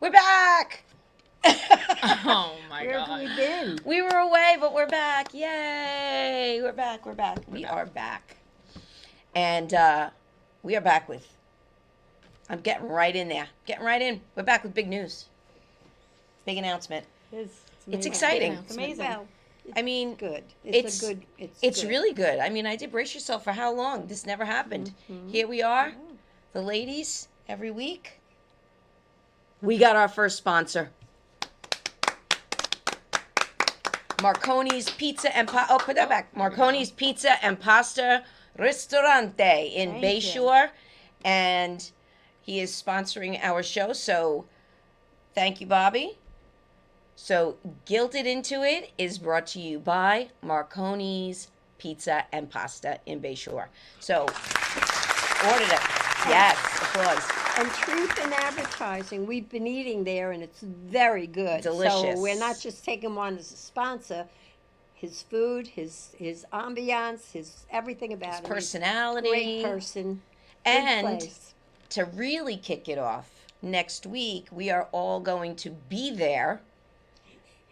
We're back. Oh my Where have god. we been? We were away, but we're back. Yay! We're back. We're back. We are back. And we are back with. I'm getting right in there. Getting right in. We're back with big news. Big announcement. It's It's exciting. It's amazing. Well, I mean, good. it's- a good. It's good. really good. I mean, I did brace yourself for how long? This never happened. Here we are, the ladies, every week. We got our first sponsor. Marconi's Pizza and Pasta. Oh, put that back. Marconi's Pizza and Pasta Ristorante in Thank you. Bayshore. And he is sponsoring our show. So thank you, Bobby. So Guilted Into It is brought to you by Marconi's Pizza and Pasta in Bayshore. So ordered it. Yes, applause. And Truth in Advertising, we've been eating there, and it's very good. Delicious. So we're not just taking him on as a sponsor. His food, his ambiance, his everything about him. Personality. Great person. Good And place. to really kick it off, next week we are all going to be there,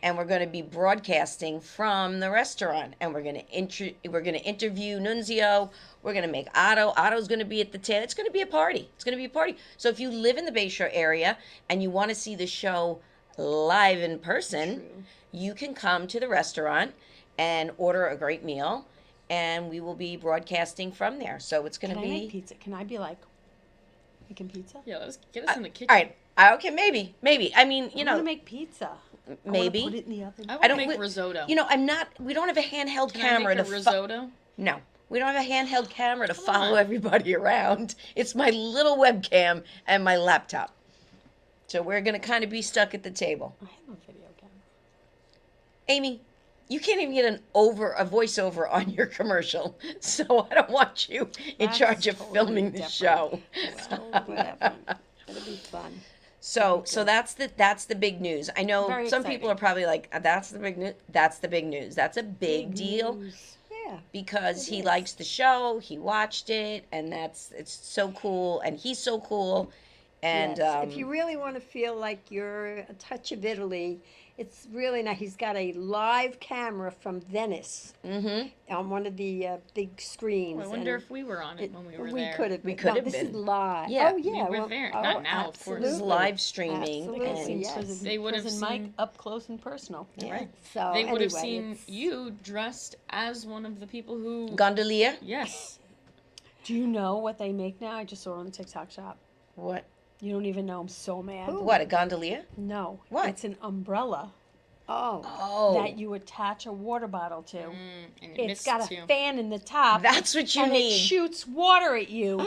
and we're going to be broadcasting from the restaurant, and we're going to interview Nunzio. We're going to make Otto. Otto's going to be at the table. It's going to be a party. It's going to be a party. So if you live in the Bayshore area and you want to see the show live in person, True. you can come to the restaurant and order a great meal, and we will be broadcasting from there. So it's going Can to I be make pizza? Can I be like making pizza? Yeah, let's get us in the kitchen. all right. Okay, maybe. I mean, you I want know, to make pizza. I wanna maybe. put it in the oven. I I want to don't make wi- risotto. You know, I'm not. We don't have a handheld Can camera I make to a risotto? No, we don't have a handheld camera to Come follow on. everybody around. It's my little webcam and my laptop. So we're gonna kind of be stuck at the table. I have a video camera. Amy, you can't even get a voiceover on your commercial, so I don't want you in That's charge of totally filming the different. show. So whatever. It'll be fun. So that's the big news. I know Very some people are probably like, that's the big news. That's the big news. That's a big deal. news. Yeah. Because It he is. likes the show, he watched it, and it's so cool, and he's so cool, and Yes. If you really want to feel like you're a touch of Italy, it's really nice. He's got a live camera from Venice mhm. on one of the big screens. I wonder and if we were on it when we were we there. could have We been. could No, have this is been. live. Yeah. Oh yeah. We were well, there. oh, Not now, of course. This is absolutely. live streaming, Absolutely, and yes. They would have Cousin seen. Mike up close and personal. yeah. Right. So They would have anyway, seen it's- you dressed as one of the people who. Gondolier. Yes. Do you know what they make now? I just saw it on the TikTok shop. What? You don't even know. I'm so mad. Who? What? A gondolier? No. What? It's an umbrella Oh. Oh, that you attach a water bottle to. And it It's missed got a too. fan in the top. that's what you and need. it shoots water at you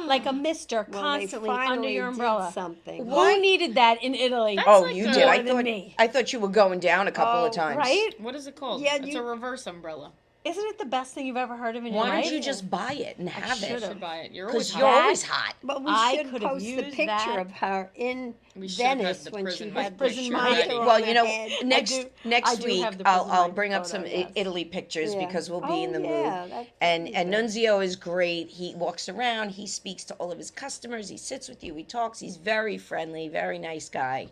like a mister Well, constantly they under finally your did umbrella. something. Why? Who needed that in Italy? That's Oh, like you a- did. I More than thought. me. I thought you were going down a couple of Oh, times. Right? What is it called? Yeah, it's you- a reverse umbrella. Isn't it the best thing you've ever heard of in your Why life? don't you just buy it and have You it? should buy it. You're Because always you're hot. always hot. But we I should could have post the used picture that. of her in We should have had Venice the when prison she mic had prison the picture mic. ready. on Well, her you know, head. I next do next week have the I'll prison mic bring up some photo, yes. Italy pictures Yeah. because we'll be Oh, in the yeah, mood. that- And that'd be good. Nunzio is great. He walks around. He speaks to all of his customers. He sits with you. He talks. He's very friendly, very nice guy.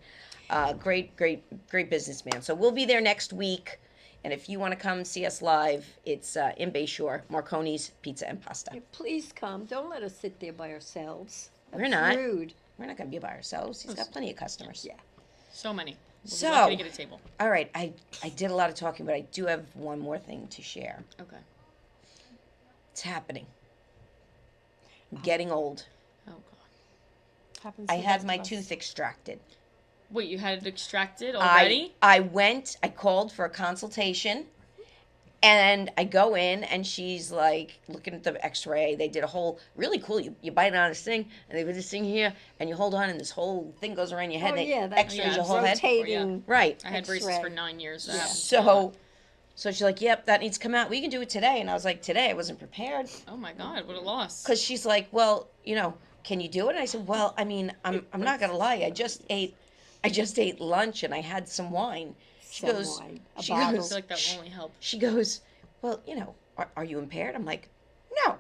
Great businessman. So we'll be there next week. And if you want to come see us live, it's in Bayshore, Marconi's Pizza and Pasta. Yeah, please come. Don't let us sit there by ourselves. We're That's not. rude. We're not going to be by ourselves. He's got plenty of customers. Yeah. So many. We'll So- be lucky to get a table. All right. I did a lot of talking, but I do have one more thing to share. Okay. It's happening. I'm getting old. Oh god. Happens to I the had best my of us. tooth extracted. Wait, you had it extracted already? I called for a consultation, and I go in, and she's like looking at the x-ray. They did a whole, really cool, you bite on this thing, and they put this thing here, and you hold on, and this whole thing goes around your head, Oh, and yeah, it that's x-rays yeah, your whole head. rotating. Right. I had braces X-ray. for 9 years. That Yeah. happened. So she's like, yep, that needs to come out. We can do it today. And I was like, today? I wasn't prepared. Oh my god, what a loss. Because she's like, well, can you do it? And I said, well, I mean, I'm not going to lie. I just ate lunch, and I had some wine. She Some goes, wine, a she I bottle. goes, feel like that will only help. she goes, well, are you impaired? I'm like, no.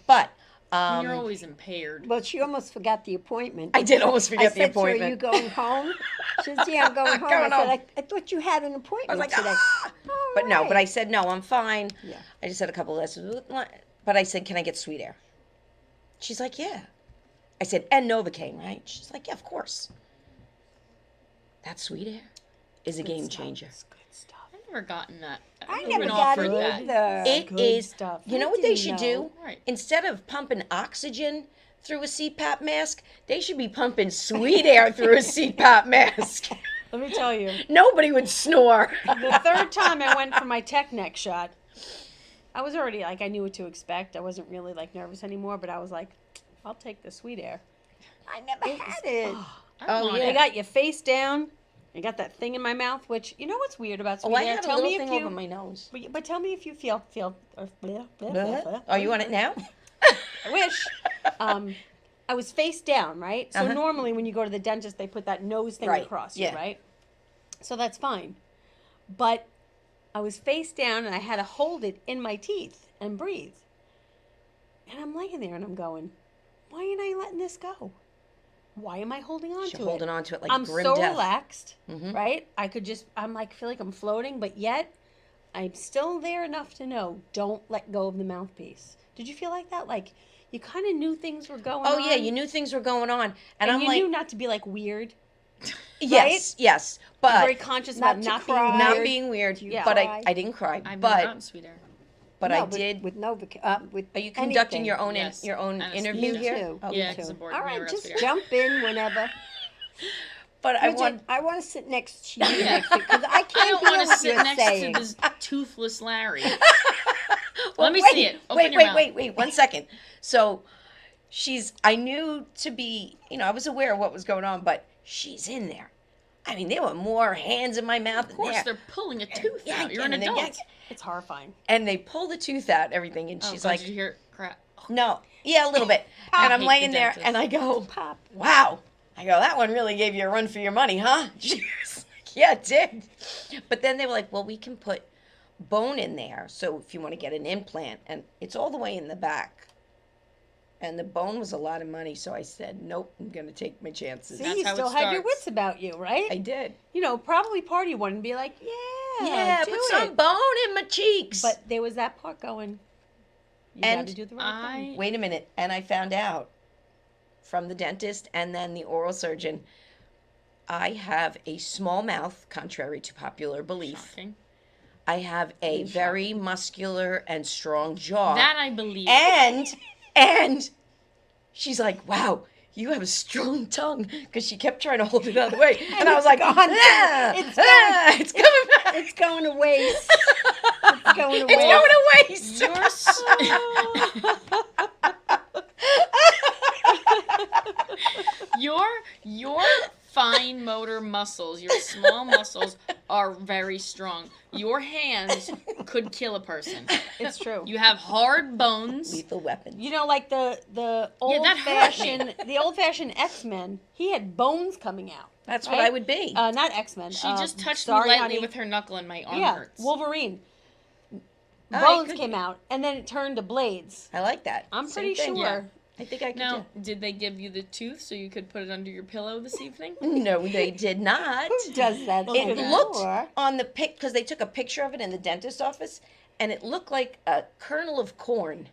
But You're always impaired. Well, she almost forgot the appointment. I did almost forget the I said to her, appointment. "Are you going home?" She says, "Yeah, I'm going home." Going I said, home. I thought you had an I appointment was like, today. ah! "All But no, but I right." said, no, I'm fine. Yeah. I just had a couple of lessons. But I said, can I get Sweet Air? She's like, yeah. I said, and Novocaine, right? She's like, yeah, of course. That Sweet Air is a game stuff. changer. It's good stuff. I've never gotten that. I've I never never been got offered it that. either. It Good is. stuff. You know I what they didn't should know. do? Right. Instead of pumping oxygen through a CPAP mask, they should be pumping Sweet Air through a CPAP mask. Let me tell you, Nobody would snore. the third time I went for my tech neck shot, I was already like, I knew what to expect. I wasn't really like nervous anymore, but I was like, I'll take the Sweet Air. I never had it. I Oh, want yeah. They it. got you face down. You got that thing in my mouth, which you know what's weird about Sweet Oh, I Air? had a Tell little me thing if you. over my nose. But tell me if you feel. Oh, you want it now? I wish. I was face down, right? So Uh-huh. normally when you go to the dentist, they put that nose thing Right, across you, yeah. right? So that's fine. But I was face down and I had to hold it in my teeth and breathe. And I'm laying there and I'm going, why ain't I letting this go? Why am I holding on She's to holding it? on to it like I'm grim so death. relaxed, Mhm. right? I could just, I'm like, feel like I'm floating, but yet I'm still there enough to know, don't let go of the mouthpiece. Did you feel like that? Like, you kind of knew things were going on. Oh yeah, you knew things were going on, and And I'm you like, knew not to be like weird. yes, yes, You're very but conscious Not about to not cry. being not weird. being weird. You But cry? I didn't cry. I've never But gotten Sweet Air. but No, I did. with Novic. With Are you conducting anything. your own Yes, your own anesthesia. interview Me here? too. Oh, Me Yeah, too. 'cause the board All made right, us just figure out. jump in whenever. But I Bridget, want. I want to sit next to you Yeah. next week because I I can't don't hear want to what sit you're next saying. to this toothless Larry. Well, Let me wait, see it. Open wait, your wait, mouth. wait, 1 second. So, I knew to be, I was aware of what was going on, but she's in there. I mean, there were more hands in my mouth Of than course, there. they're pulling a tooth Yeah, out. You're an and they're adult. yanking. It's horrifying. And they pull the tooth out, everything, and Oh, she's God, like, did you hear crap? no, yeah, a little bit. I And I'm hate the laying there, dentist. and I go, Pop. wow. I go, that one really gave you a run for your money, huh? She was like, yeah, it did. But then they were like, well, we can put bone in there. So if you want to get an implant, and it's all the way in the back. And the bone was a lot of money. So I said, nope, I'm going to take my chances. See, That's you how it still had your starts. wits about you, right? I did. You know, probably party one and be like, yeah, Yeah, do put it. some bone in my cheeks. But there was that part going, you And got to do the right thing. Wait a minute. And I found out from the dentist and then the oral surgeon, I have a small mouth, contrary to popular belief. Shocking. I have a very muscular and strong jaw. That I believe. And she's like, wow, you have a strong tongue, because she kept trying to hold it out of the way. And I was like, gone. it's coming back. It's going to waste. It's going to It's waste. going to waste. Your fine motor muscles, your small muscles are very strong. Your hands could kill a person. It's true. You have hard bones. Lethal weapon. You know, like the old that hurt me. fashioned X-Men, he had bones coming out. That's what right? I would be. Not X-Men. She just touched sorry, me lightly honey. with her knuckle and my arm Yeah, hurts. Wolverine. you Bones could- came out, and then it turned to blades. I like that. I'm Same pretty thing. sure. Yeah. I think I could Now, did they give you the tooth so you could put it under your pillow this evening? do. No, they did not. Who does that? Look It at that. looked on the pic, because they took a picture of it in the dentist's office, and it looked like a kernel of corn.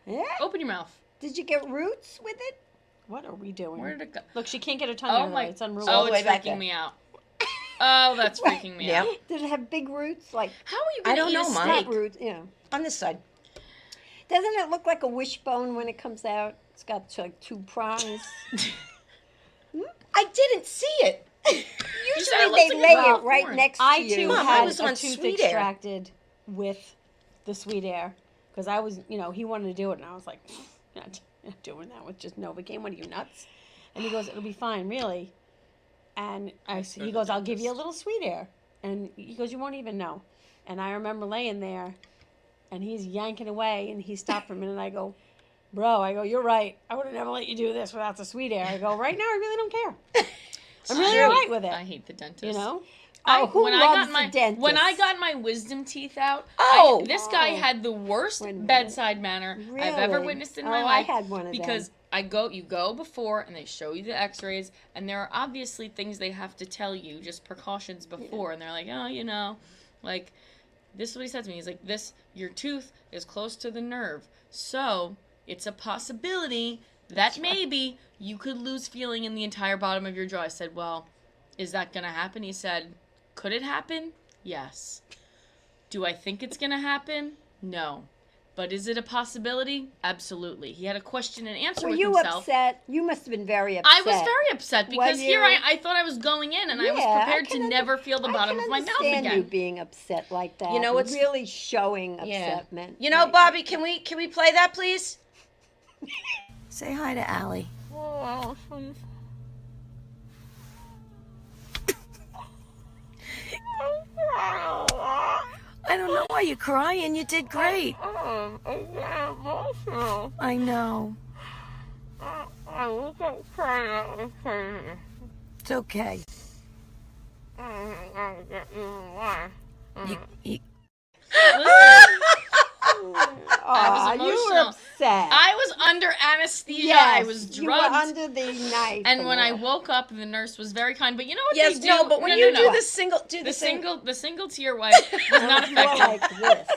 Yeah. Open your mouth. Did you get roots with it? What are we doing? Where did it go? Look, she can't get her tongue out Oh of the my! way. It's unruly. all Oh, the it's way back freaking there. me out. Oh, that's freaking me Yeah. out. Did it have big roots? Like How are you I gonna don't eat know, a Mom. steak? not roots, On this side. Doesn't it look like a wishbone when it comes out? It's got like two prongs. I didn't see it. said it Usually looks they like lay a it right corn. next to I you. too Mom, I had was a on tooth Sweet Air. extracted with the Sweet Air because I was, he wanted to do it, and I was like, not doing that with just Novocaine. What are you, nuts? And he goes, it'll be fine, really. And he goes, I'll give you a little Sweet Air, and he goes, you won't even know. And I remember laying there, and he's yanking away, and he stopped for a minute. And I go, bro, you're right. I would have never let you do this without the Sweet Air. I go, right now, I really don't care. I'm really true. all right with it. I hate the dentist. You know? Oh, who when I loves got the dentist? when I got my wisdom teeth out, Oh. this guy Oh. had the worst Wait a minute. bedside manner I've ever Really? witnessed in Oh, my I life. had one of because them. you go before and they show you the X-rays, and there are obviously things they have to tell you, just precautions before, and they're like, oh, like this is what he said to me. He's like, your tooth is close to the nerve, so it's a possibility that maybe you could lose feeling in the entire bottom of your jaw. I said, well, is that gonna happen? He said, could it happen? Yes. Do I think it's gonna happen? No. But is it a possibility? Absolutely. He had a question and answer Were with you himself. upset? You must have been very upset. I was very upset because When here you- I thought I was going in and I was Yeah, I prepared to can never feel the bottom of my mouth I can again. understand you being upset like that. You know what's- really showing Yeah. upsetment. You know, Right. Bobby, can we play that, please? Say hi to Allie. I don't know why you're crying. You did great. I know. It's okay. You, Aw, you emotional. were upset. I was under anesthesia. yes, I was you were drugged. under the knife. And when I all. woke up, the nurse was very kind. But you know what yes, they do? no, but when you do the single, the single tear wipe was not More effective. like this.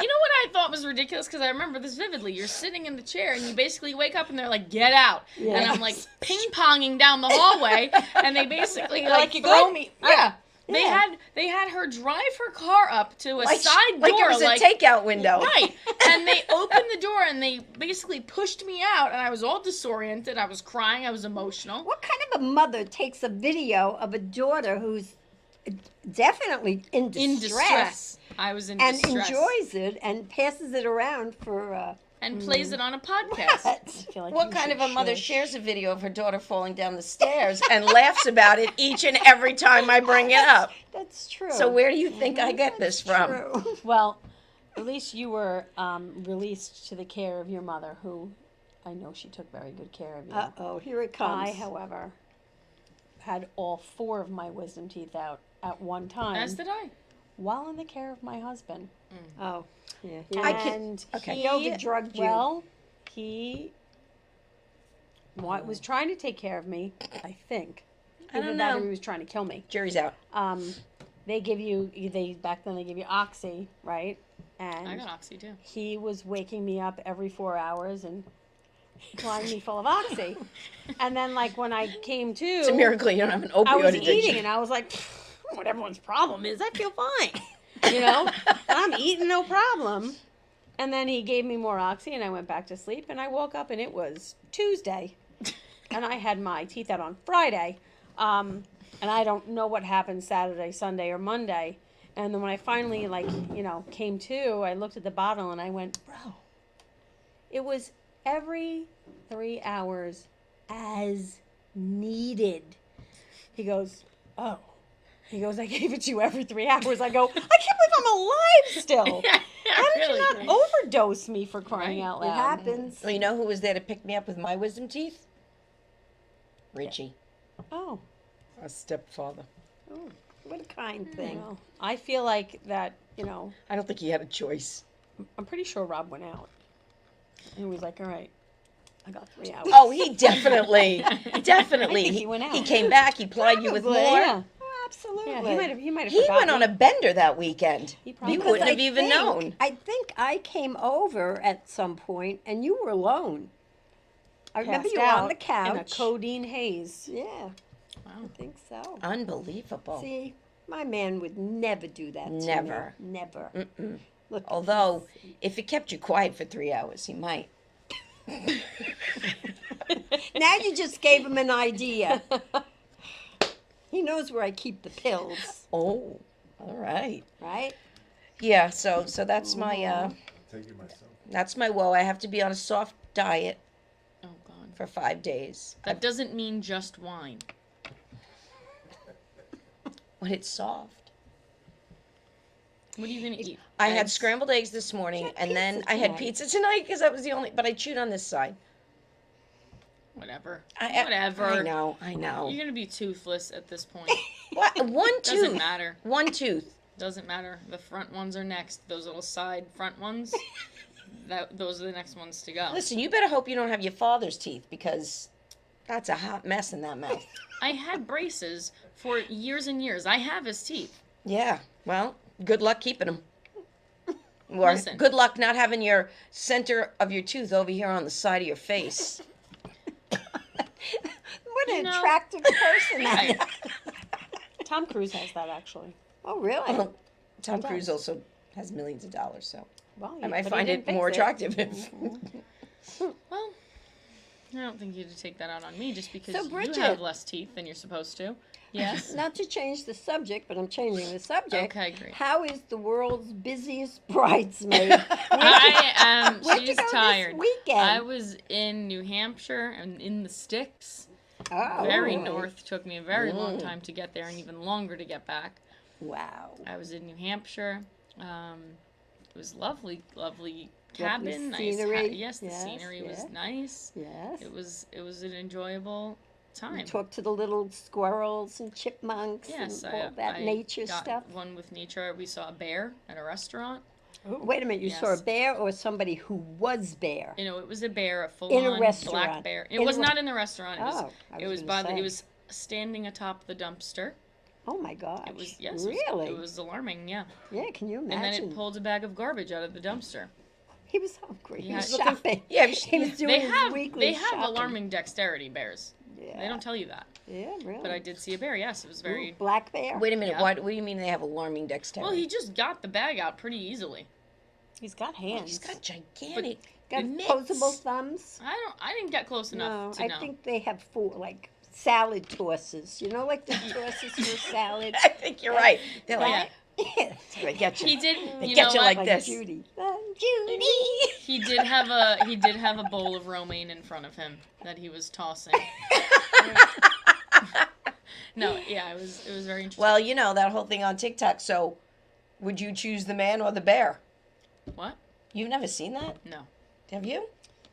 You know what I thought was ridiculous? Because I remember this vividly. You're sitting in the chair and you basically wake up and they're like, "Get out!" And I'm like ping-ponging down the hallway, and they basically like "You throw good?" me. Yeah. Yeah. They had her drive her car up to a side door, like it was a takeout window. right. And they opened the door and they basically pushed me out, and I was all disoriented. I was crying. I was emotional. What kind of a mother takes a video of a daughter who's definitely in distress, In distress. I was in and distress. enjoys it and passes it around for and plays it on a podcast. what? I feel like What you kind of should a mother shush. shares a video of her daughter falling down the stairs and laughs about it each and every time I bring it up? That's true. So where do you think I get this from? True. Well, at least you were released to the care of your mother, who I know she took very good care of you. Uh-oh, here it comes. I, however, had all 4 of my wisdom teeth out at one time As did I. while in the care of my husband. Oh, yeah. I Here can't- And okay. he, Yoga drugged you. Well, he was trying to take care of me, I think. I don't Either that or know. he was trying to kill me. Jury's out. They give you, back then they give you Oxy, right? I And got Oxy too. he was waking me up every 4 hours and supplying me full of Oxy. And then, like, when I came to, It's a miracle you don't have an I opioid was addiction. eating and I was like, what everyone's problem is, I feel fine. You know, I'm eating, no problem. And then he gave me more Oxy and I went back to sleep and I woke up and it was Tuesday. And I had my teeth out on Friday. And I don't know what happened Saturday, Sunday, or Monday. And then when I finally, came to, I looked at the bottle and I went, bro, it was every 3 hours as needed. He goes, oh. He goes, I gave it to you every 3 hours. I go, I can't believe I'm alive still. How did Really you great. not overdose me for crying Right. out it loud? happens. Well, you know who was there to pick me up with my wisdom teeth? Richie, Oh, our stepfather. Oh, what a kind thing. well, I feel like that, I don't think he had a choice. I'm pretty sure Rob went out. And he was like, all right, I got 3 hours. Oh, he definitely. I think he went out. He came back. He plied you with Probably. more. Yeah. Oh, absolutely. Yeah, he might have He forgotten went on me. a bender that weekend. He You probably Because wouldn't I have even think- known. I think I came over at some point and you were alone. I remember passed you were on the out couch. in a codeine haze. Yeah, Wow. I think so. Unbelievable. See, my man would never do that to me. Never. Never. Mm-mm. Look, Although, if it kept you quiet for 3 hours, he might. now you just gave him an idea. He knows where I keep the pills, Oh, all right. right? Yeah. So that's my Take it myself. that's my woe. I have to be on a soft diet Oh God. for 5 days. That doesn't mean just wine. When it's soft. What are you gonna eat? I had Eggs? scrambled eggs this morning, had and then pizza I had tonight. pizza tonight because that was the only. But I chewed on this side. Whatever. I Whatever. know. I know. You're gonna be toothless at this point. What? One Doesn't tooth. matter. One tooth. Doesn't matter. The front ones are next. Those little side front ones. Those are the next ones to go. Listen, you better hope you don't have your father's teeth because that's a hot mess in that mouth. I had braces for years and years. I have his teeth. Yeah. Well, good luck keeping them. Or Listen. good luck not having your center of your tooth over here on the side of your face. What an You know- attractive person that Right. is. Tom Cruise has that actually. Oh, really? Well, Tom He does. Cruise also has millions of dollars, so Well, I might but he find didn't it fix more attractive if. Well, I don't think you had to take that out on me just because So, you Bridget- have less teeth than you're supposed to. Yes. Not to change the subject, but I'm changing the subject. Okay, great. How is the world's busiest bridesmaid? I am. Where'd you She's go this tired. weekend? I was in New Hampshire and in the sticks. Oh, Very really? north. Took me a very long time to get there and even longer to get back. Wow. I was in New Hampshire. It was lovely, lovely cabin. Nice scenery. yes, the Yes, scenery was yes. nice. Yes. It was an enjoyable time. You talk to the little squirrels and chipmunks Yes, and all that I nature got stuff. one with nature. We saw a bear at a restaurant. Wait a minute, you saw a Yes. bear or somebody who was bear? You know, it was a bear, a In a full-on black restaurant. bear. It In a was re- not in the restaurant. It was. Oh, I It was gonna by. say. It was standing atop the dumpster. Oh my gosh. It was yes. Really? It was alarming. Yeah. Yeah, can you And imagine? then it pulled a bag of garbage out of the dumpster. He was hungry. He Yeah, was looking- shopping. Yeah, he was doing They his have weekly shopping. alarming dexterity, bears. Yeah. They don't tell you that. Yeah, really. But I did see a bear. Yes, it was very. Ooh, black bear. Wait a minute. Yeah. What do you mean they have alarming dexterity? Well, he just got the bag out pretty easily. He's got hands. He's got gigantic Got mitts. opposable thumbs. I didn't get close enough No, to I know. think they have like salad tosses. You know, like the tosses for salad. I think you're right. They're like, Yeah. they get you. He did. They You get know you what? like this. Judy. Judy. He did have a bowl of romaine in front of him that he was tossing. No, yeah, it was very interesting. Well, you know that whole thing on TikTok. So, would you choose the man or the bear? What? You've never seen that, No. have you?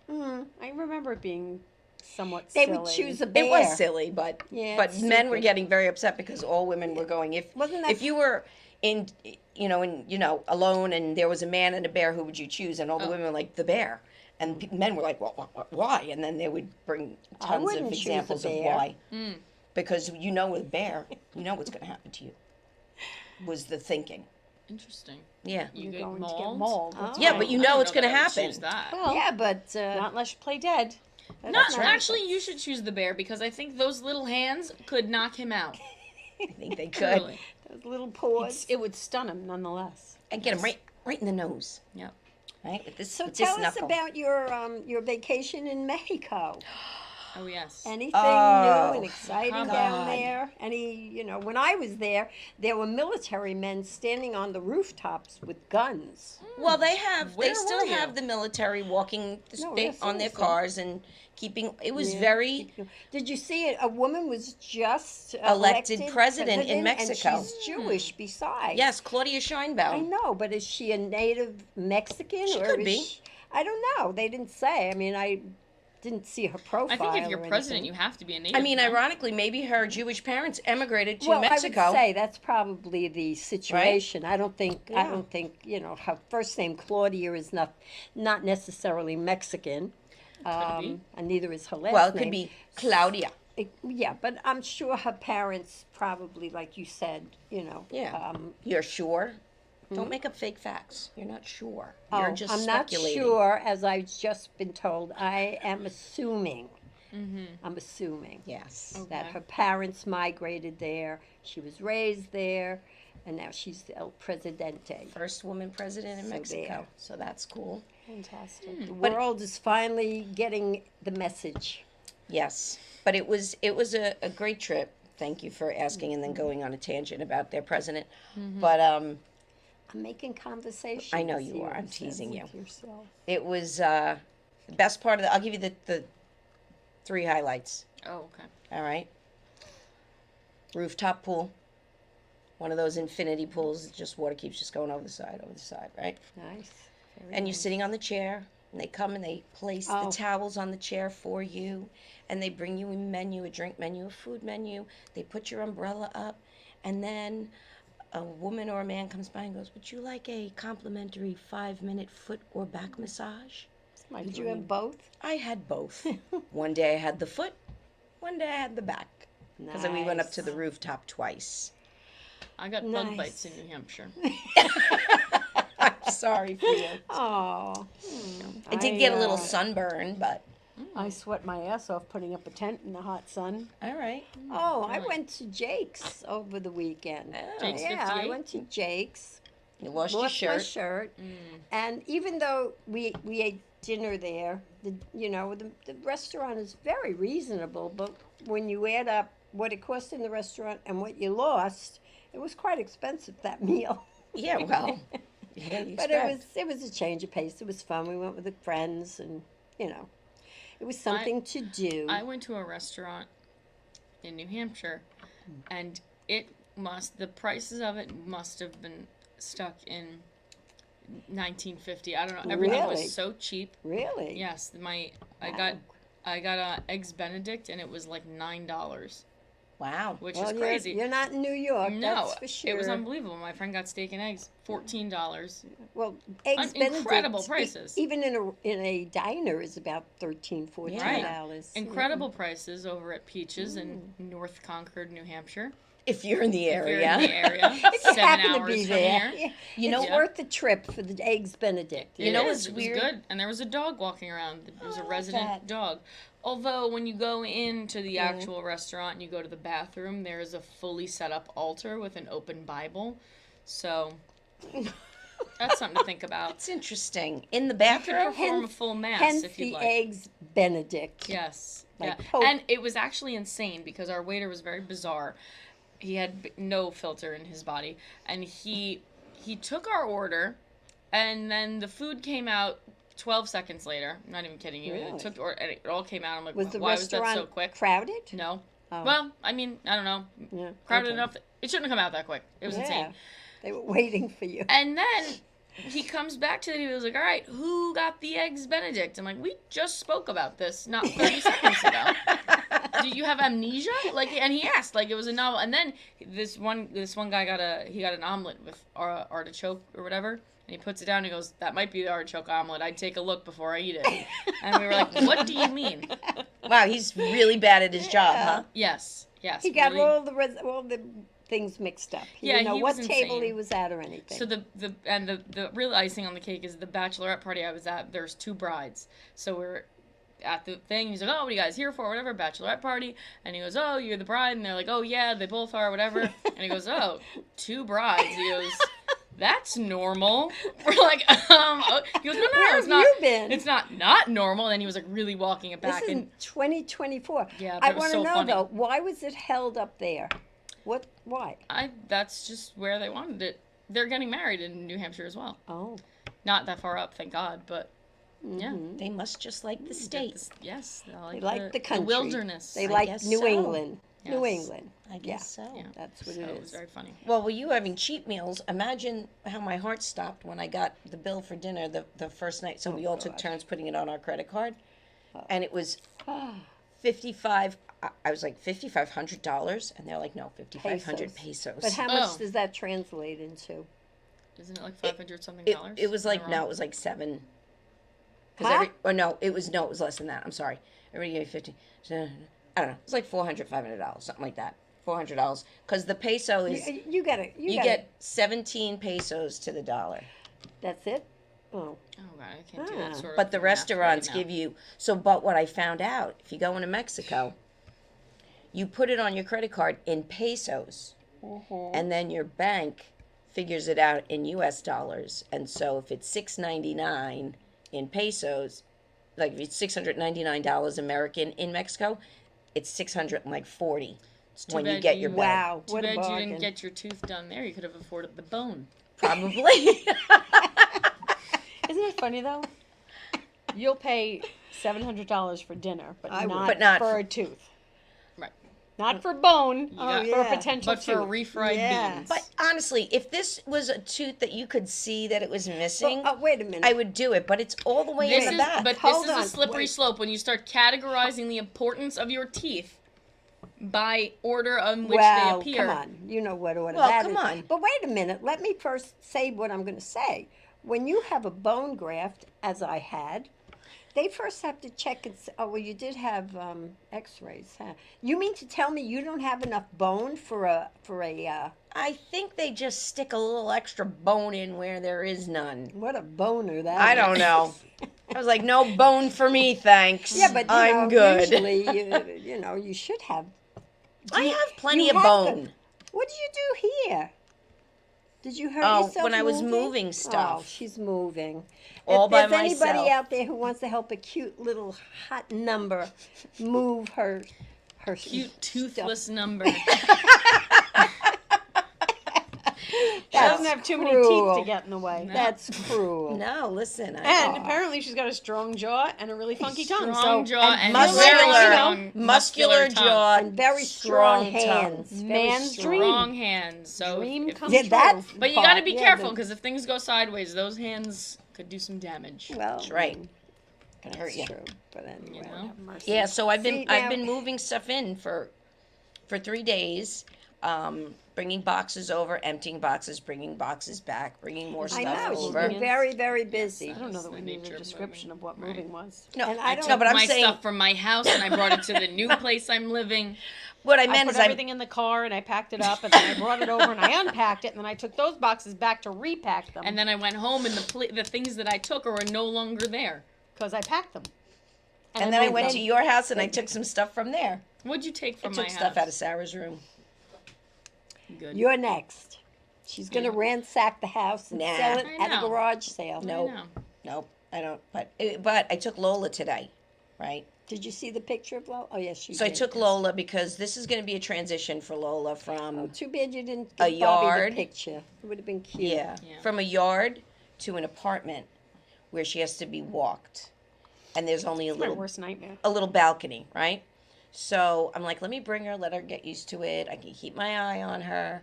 I remember it being somewhat They silly. would choose a bear. It was silly, but Yeah, but it's men were stupid. getting very upset because all women were going. Wasn't that If you were in alone and there was a man and a bear, who would you choose? And all the Oh. women were like the bear, and men were like, well, why? And then they would bring tons wouldn't of choose a examples of bear. why. Mm. Because with a bear, you know what's going to happen to you. Was the thinking? Interesting. Yeah. You You're get going to get mauled? Mold. Oh. Yeah, but you I know don't it's gonna that I would happen. choose that. Well, Yeah, but not unless you play dead. that's Not not- actually. You should choose the bear because I think those little hands could knock him out. I think they could. Truly. Those little paws. It would stun him nonetheless. And get him right in the nose. Yep. Right with this. So with this tell us knuckle. about your vacation in Mexico. Oh yes. Anything Oh, new and exciting God. down there? When I was there were military men standing on the rooftops with guns. Well, they Where still were you? have the military walking No, on their seriously. cars and keeping. It was Yeah. very. Did you see it? A woman was just Elected president in Mexico. And she's Jewish besides. Yes, Claudia I Scheinbaum. know, but is she a native Mexican? She or could is be. I don't know. They didn't say. I mean, I didn't see her profile. I think if you're or president, anything. you have to be a native. I mean, no? ironically, maybe her Jewish parents emigrated to well, Mexico. I would say that's probably the situation. I don't think. I Yeah. don't think her first name Claudia is not necessarily Mexican, be. and neither is her last Well, it name. could be Claudia. Yeah, but I'm sure her parents probably, like you said, Yeah. You're sure? Don't make up fake facts. You're not sure. Oh, You're just I'm not speculating. sure, as I've just been told. I am assuming. Mm-hmm. I'm assuming Yes. that Okay. her parents migrated there. She was raised there, and now she's El Presidente. First woman president in So Mexico. there. So that's cool. Fantastic. The But- world is finally getting the message. Yes, but it was a great trip. Thank you for asking and then going on a tangent about their president. But I'm making conversation. I know with you are. I'm instead teasing with you. yourself. it was the best part of the. I'll give you the 3 highlights. Oh, okay. All right. Rooftop pool. One of those infinity pools. Just water keeps just going over the side, right? Nice. Very And you're nice. sitting on the chair And they come and they place Oh. the towels on the chair for you, and they bring you a menu, a drink menu, a food menu. They put your umbrella up, and then a woman or a man comes by and goes, "Would you like a complimentary 5-minute foot or back massage?" It's my Did you dream. have both? I had both. One day I had the foot, one day I had the back. Because we went up to the rooftop twice. I got Nice. bug bites in New Hampshire. I'm sorry for you. Oh. I did get a little sunburn, but I sweat my ass off putting up a tent in the hot sun. all right. Oh, I Really? went to Jake's over the weekend. Oh. Jake's Yeah, I 58? went to Jake's. You lost your My shirt. shirt. Mm. And even though we ate dinner there, the restaurant is very reasonable. But when you add up what it cost in the restaurant and what you lost, it was quite expensive, that meal. Yeah, well. Yeah, you But expect. it was a change of pace. It was fun. We went with the friends, and it was something to do. I went to a restaurant in New Hampshire, and the prices of it must have been stuck in 1950. I don't know. Everything Really? was so cheap. Really? Yes, I Wow. got eggs Benedict, and it was like $9, Wow. which Well, is crazy. You're not in New York. No, that's for sure. it was unbelievable. My friend got steak and eggs, $14. Well, eggs Incredible Benedict, prices. even in a diner, is about $13, $14. Incredible prices over at Peaches in North Concord, New Hampshire. If you're in the If you're area. in the area, If you 7 happen hours to be from there, here. You know it's Yeah. worth the trip for the eggs Benedict. You know It what's is. It weird? was good, and there was a dog walking around. It was a love resident that. dog. Although when you go into the actual restaurant and you go to the bathroom, there is a fully set up altar with an open Bible. So that's something to think about. It's interesting. In the You could bathroom? perform a full mass Hence if you'd the like. eggs Benedict. Yes. Like yeah. Pope. And it was actually insane because our waiter was very bizarre. He had no filter in his body, and he took our order, and then the food came out 12 seconds later. I'm not even kidding you. Really? It took and it all came out. I'm like, Was the why was that restaurant so quick? crowded? No. Oh. Well, I mean, I don't know. Yeah, Crowded okay. enough. It shouldn't have come out that quick. It was Yeah. insane. They were waiting for you. And then he comes back to it. He was like, all right, who got the eggs Benedict? I'm like, we just spoke about this not 30 seconds ago. Do you have amnesia? Like, and he asked, like, it was a novel. And then this one guy got an omelet with artichoke or whatever. And he puts it down and he goes, that might be the artichoke omelet. I'd take a look before I eat it. And we were like, what do you mean? Wow, he's really bad at his job, huh? Yes. He got really. all the things mixed up. He Yeah, didn't know he what was table insane. he was at or anything. So the real icing on the cake is the bachelorette party I was at. There's 2 brides. So we're at the thing. He's like, oh, what are you guys here for? Whatever, bachelorette party. And he goes, oh, you're the bride. And they're like, oh, yeah, they both are, whatever. And he goes, oh, 2 brides. He goes, that's normal. We're like, oh. He goes, no, Where it's have not. you been? It's not normal. And then he was like really walking it back. This is And 2024. Yeah, I that was want to so know funny. though, why was it held up there? Why? that's just where they wanted it. They're getting married in New Hampshire as well. Oh, Not that far up, thank God. But yeah. They must just like the Get state. this- yes, they like the country. wilderness. They I like guess New so. New Yes. England. I guess so. Yeah. That's what So it it was is. very funny. Well, with you having cheap meals, imagine how my heart stopped when I got the bill for dinner the first night. So we all took gosh. turns putting it on our credit card. And it was Ah, 55 I was like $5,500 and they're like no, 5,500 Pesos. pesos. but how much Oh. does that translate into? Isn't it like 500 something it, dollars? it was Am I like wrong? no, it was like 7. Huh? It was less than that. I'm sorry. Everybody gave me 50. So, I don't know. It's like $400, $500, something like that. $400 because the peso is You got it. you get 17 pesos to the dollar. That's it. Oh, Oh god, I can't do that Ah. sort of But the math restaurants right now. give you but what I found out, if you go into Mexico, you put it on your credit card in pesos, and then your bank figures it out in U.S. dollars. And so if it's $6.99 in pesos, like if it's $699 American in Mexico, it's $640 too when you bad get you- your bill. wow. Too What a bad you bargain. didn't get your tooth done there. You could have afforded the bone. Probably. Isn't it funny though? You'll pay $700 for dinner, but I would. not, But not for for- a tooth. Right. Not for bone, Oh, for yeah. a potential But for tooth. refried Yeah. beans. But honestly, if this was a tooth that you could see that it was missing, Oh, wait a minute. I would do it. But it's all the way This in is, the back. but Hold this is on, a slippery wait. slope when you start categorizing the importance of your teeth by order on which well, they appear. come on. You know what order Well, that come is. on. But wait a minute. Let me first say what I'm going to say. When you have a bone graft, as I had, they first have to check and say, oh, well, you did have x-rays, huh? You mean to tell me you don't have enough bone for a I think they just stick a little extra bone in where there is none. what a boner that I is. don't know. I was like, no bone for me, thanks. Yeah, but you I'm know, good. usually you should have. I have plenty you of have bone. the- What did you do here? Did you hurt Oh, yourself when I was moving? moving stuff. Oh, she's moving. All if by there's anybody myself. out there who wants to help a cute little hot number move her Cute stuff. toothless number. She doesn't have too many teeth to get in the way. No. That's cruel. No, listen. And apparently she's got a strong jaw and a really funky tongue. Strong So jaw and muscular- very strong muscular tongue. jaw, And very strong tongue. hands. Very Man's strong. dream. Strong hands. So dream if- come Yeah, true. that. but you got to be part, careful the- because if things go sideways, those hands could do some damage. well, That's right. Gonna hurt that's you. true. But anyway. You know? Yeah, so I've been See, now- moving stuff in for 3 days, bringing boxes over, emptying boxes, bringing boxes back, bringing more I stuff know she's over. been very, very busy. I don't know that The we need nature a of description moving. of what moving was. No, And I I don't- took no, but I'm my saying stuff from my house and I brought it to the new place I'm living. what I I meant put is everything in the car and I packed it up and then I brought it over and I unpacked it and then I took those boxes back to repack them And then I went home and the things that I took are no longer there. because I packed them. and then I moved went them. to your house and I took some stuff from there. What'd you take I from took my stuff house? out of Sarah's room. Good. You're next. She's going to ransack the house and Nah. sell it I at a know. garage sale. I Nope. know. Nope, I don't. But I took Lola today, right? Did you see the picture of Lola? Oh, yes, she So I did. took Lola because this is going to be a transition for Lola Oh, from too bad you didn't A give Bobby yard. the picture. It would have been cute. yeah, Yeah. from a yard to an apartment where she has to be walked, and there's only a It's my little worst nightmare. balcony, right? So I'm like, let me bring her, let her get used to it. I can keep my eye on her,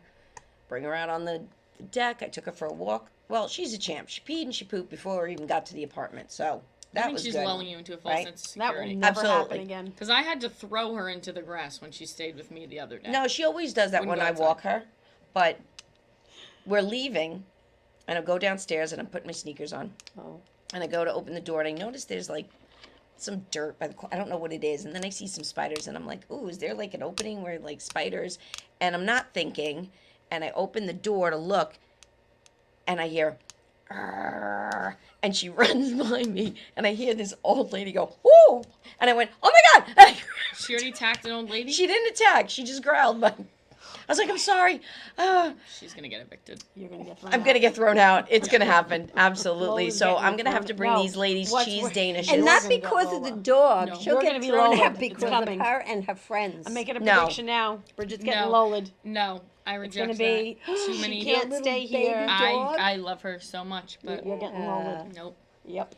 bring her out on the deck. I took her for a walk. Well, she's a champ. She peed and she pooped before we even got to the apartment. So I that think was she's good. lulling you into a false right? sense of That will security. never happen Absolutely. again. Because I had to throw her into the grass when she stayed with me the other day. No, she always does that Wouldn't when go I outside. walk her. But we're leaving, and I go downstairs and I'm putting my sneakers on. Oh. And I go to open the door and I notice there's like some dirt by the I don't know what it is. And then I see some spiders and I'm like, ooh, is there like an opening where like spiders? And I'm not thinking. And I open the door to look and I hear, "Arr," and she runs by me and I hear this old lady go, ooh. And I went, oh my God. And She already attacked an old lady? she didn't attack. She just growled. But I was like, I'm sorry. She's going to get evicted. You're gonna get thrown I'm out. going to get thrown out. It's going to happen. Absolutely. Lola's So getting I'm going to have thrown- to bring no. these ladies What's cheese wor- danishes. And You're not gonna get because of the Lola. dog. No. She'll You're get gonna be thrown Lola. out It's because of coming. her and her friends. I'm making a No. prediction now. Bridget's getting No. Lola'd. No, I It's reject gonna be that. Too she many. can't Little stay baby here. dog. I love her so much, but You're getting Lola'd. nope. Yep.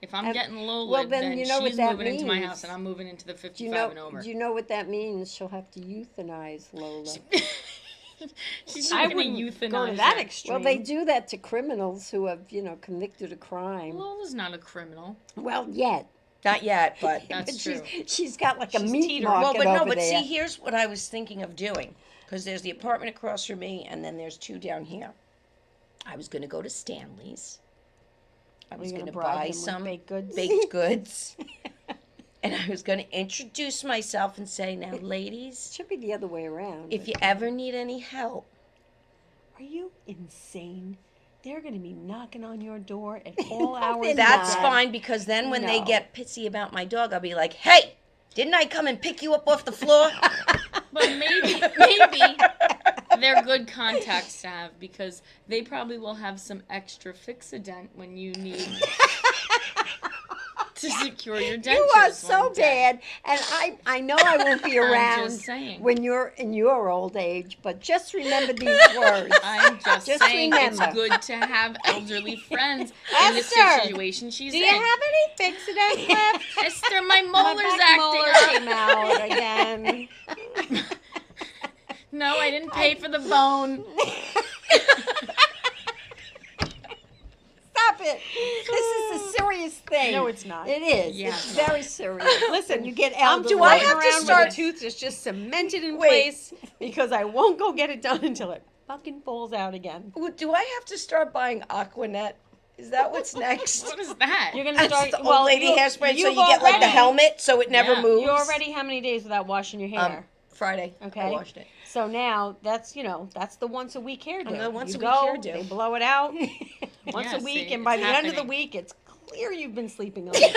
If I'm And- getting Lola, well, then then you know what she's that moving into my means. house and I'm moving into the Do 55 you know? and over. Do you know what that means? She'll have to euthanize Lola. She's I not going wouldn't to euthanize go to that her. extreme. Well, they do that to criminals who have, convicted a crime. Lola's not a criminal. Well, yet. Not yet, but. That's But true. She's got like a She's meat teetering. Well, market but no, over but there. see, here's what I was thinking of doing. Because there's the apartment across from me, and then there's 2 down here. I was going to go to Stanley's. I was You're going to bribe buy them with some baked goods. baked goods. And I was going to introduce myself and say, now, ladies, Should be the other way around. if you ever need any help, Are you insane? They're going to be knocking on your door at all hours. they're of that's the not. night. fine, because then when they No. get pissy about my dog, I'll be like, hey, didn't I come and pick you up off the floor? But maybe they're good contacts to have because they probably will have some extra Fixodent when you need to secure your dentures. You are so one day. bad, and I know I won't be I'm around just saying. when you're in your old age, but just remember these words. I'm just Just saying it's remember. good to have elderly friends in the Esther, situation she's Do in. you have any Fixodent left? Esther, my My molar's back molar acting came out again. up. No, I didn't pay for the bone. Stop it. This is a serious thing. No, it's not. It is. Yeah, It's it's not. very serious. Listen, When you get I'm elderly. do I walking have to around start- with a tooth that's just cemented in Wait. place because I won't go get it done until it fucking falls out again. Well, do I have to start buying Aquanet? Is that what's next? What is that? You're gonna That's start. the old lady you- hairspray, so you you've get like the already- helmet, so it never Yeah. moves. You're already how many days without washing your hair? Friday. Okay. I washed it. So now that's that's the once a week hairdo. I'm the once you a week go, hairdo. they blow it out once Yeah, a week, see, and by it's the end of the happening. week, it's clear you've been sleeping on it.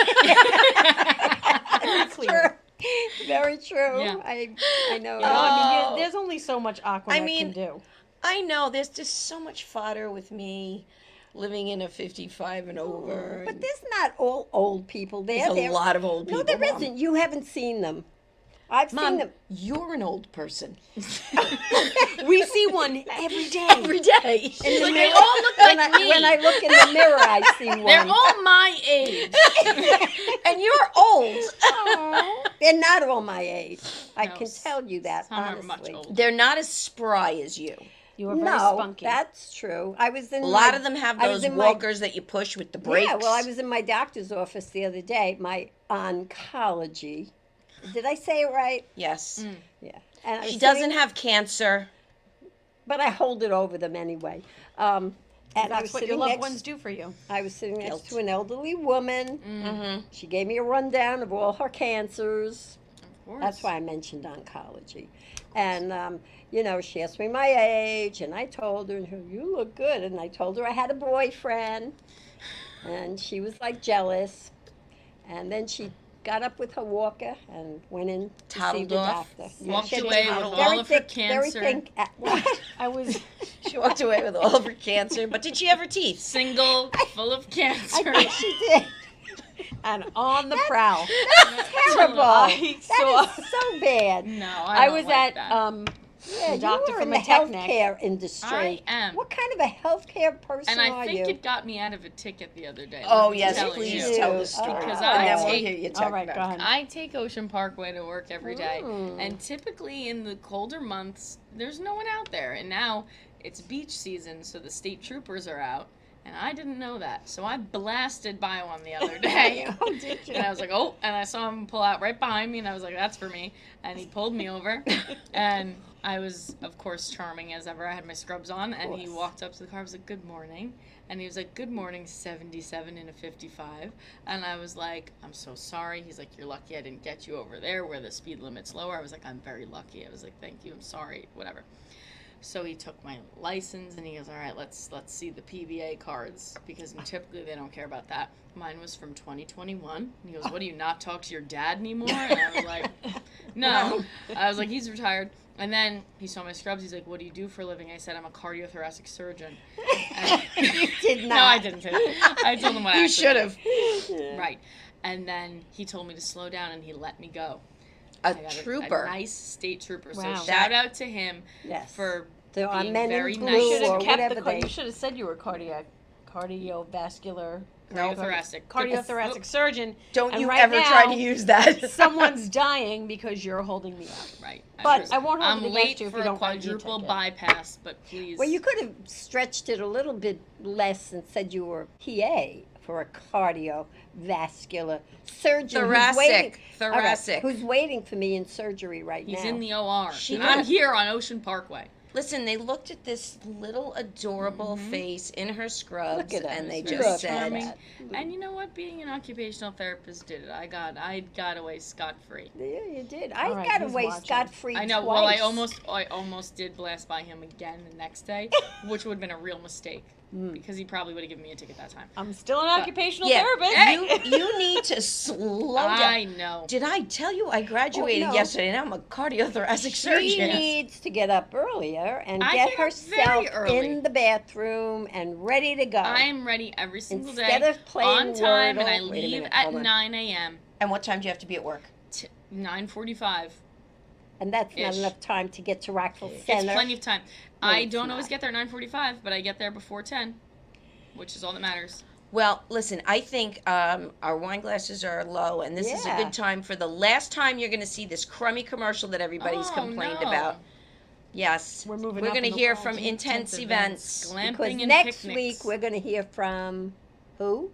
That's clear. true. Very true. Yeah. I know. You know, I Oh. mean, there's only so much Aquanet I mean, can do. I know there's just so much fodder with me living in a 55 and over. But there's not all old people there. there's a There- lot of old people. No, there Mom. isn't. You haven't seen them. I've seen Mom, them. you're an old person. We see one every day. Every day. In the But they mirror- all look when like I, me. When I look in the mirror, I see one. They're all my age. And you're old. They're not all my age. I No, can tell you that, some are honestly. much older. They're not as spry as you. You are very No, spunky. that's true. I was in A lot of them have I was those in my- walkers that you push with the brakes. Yeah, well, I was in my doctor's office the other day, my oncology. Did I say it right? Yes. Yeah. And I was She doesn't sitting- have cancer. but I hold it over them anyway. And I was That's what your sitting loved next, ones do for you. I was sitting Guilt. next to an elderly woman. Mm-hmm. She gave me a rundown of all her cancers. Of course. That's why I mentioned oncology. And, she asked me my age, and I told her, you look good. And I told her I had a boyfriend, and she was like jealous. And then she got up with her walker and went in to see Toddled the off. doctor. Walked she had away very with all of her thick, cancer. Very thick, what? I was. She walked away with all of her cancer, but did she have her teeth? Single, full of I cancer. think she did. And on the prowl. Terrible. I saw. That is so bad. No, I don't was like at that. Yeah, The doctor you were from in a the Technic. healthcare industry. I am. What kind of a healthcare person And I are think you? it got me out of a ticket the other day. Oh, let me yes, tell please you. tell the Oh, story. Because and I then we'll take- hear you All talk right, about go it. ahead. I take Ocean Parkway to work every day. Mm. And typically in the colder months, there's no one out there. And now it's beach season, so the state troopers are out. And I didn't know that. So I blasted by one the other day. Oh, did you? And I was like, oh, and I saw him pull out right behind me, and I was like, that's for me. And he pulled me over. And I was, of course, charming as ever. I had my scrubs on, and he course. walked up to the car. I was like, good morning. And he was like, good morning, 77 in a 55. And I was like, I'm so sorry. He's like, you're lucky I didn't get you over there where the speed limit's lower. I was like, I'm very lucky. I was like, thank you. I'm sorry. Whatever. So he took my license and he goes, all right, let's see the PVA cards because typically they don't care about that. Mine was from 2021. And he goes, what, do you not talk to your dad anymore? And I was like, no. I was like, he's retired. And then he saw my scrubs. He's like, what do you do for a living? I said, I'm a cardiothoracic surgeon. And You did not. no, I didn't say that. I told him what I You actually should have. did. Right. And then he told me to slow down and he let me go. A I got trooper. A nice state trooper. Wow. So shout out to him Yes. for They're on being Men very in nice. Blue You should or have kept whatever the. they. You should have said you were cardiovascular. No. Cardiothoracic. Cardiothoracic surgeon. Don't And you right ever now, try to use that. Someone's dying because you're holding me up. Right. But I won't hold I'm it late against you if for you a don't write me a quadruple ticket. bypass, but please. Well, you could have stretched it a little bit less and said you were PA for a cardiovascular surgeon Thoracic. who's waiting. all right, Thoracic. who's waiting for me in surgery right He's now. in the OR. She And I'm got- here on Ocean Parkway. Listen, they looked at this little adorable face in her scrubs, Look at her. and they Look just at said, charming. And you know what? Being an occupational therapist did it. I got away scot free. Yeah, you did. I All right, got he's away watching. scot free. I know. Twice. Well, I almost did blast by him again the next day, which would have been a real mistake. because he probably would have given me a ticket that time. I'm still an But- occupational Yeah, therapist. you need to slow down. I know. Did I tell you I graduated no. yesterday and I'm a cardiothoracic She surgeon? needs to get up earlier and I get get up very herself early. in the bathroom and ready to go. I'm ready every single Instead day of playing on time, and I Wordle- Wait a leave minute, at hold on. 9 a.m. And what time do you have to be at work? 9:45. And that's not Ish. enough time to get to Rockville It's Center. plenty of time. I it's don't always not. get there at 9:45, but I get there before 10, which is all that matters. Well, listen, I think our wine glasses are low, and this is a Yeah. good time for the last time you're going to see this crummy commercial that everybody's Oh, complained no. about. Yes. We're moving We're up going to in the hear world. from Intense Events. glamping Because and next picnics. week we're going to hear from who?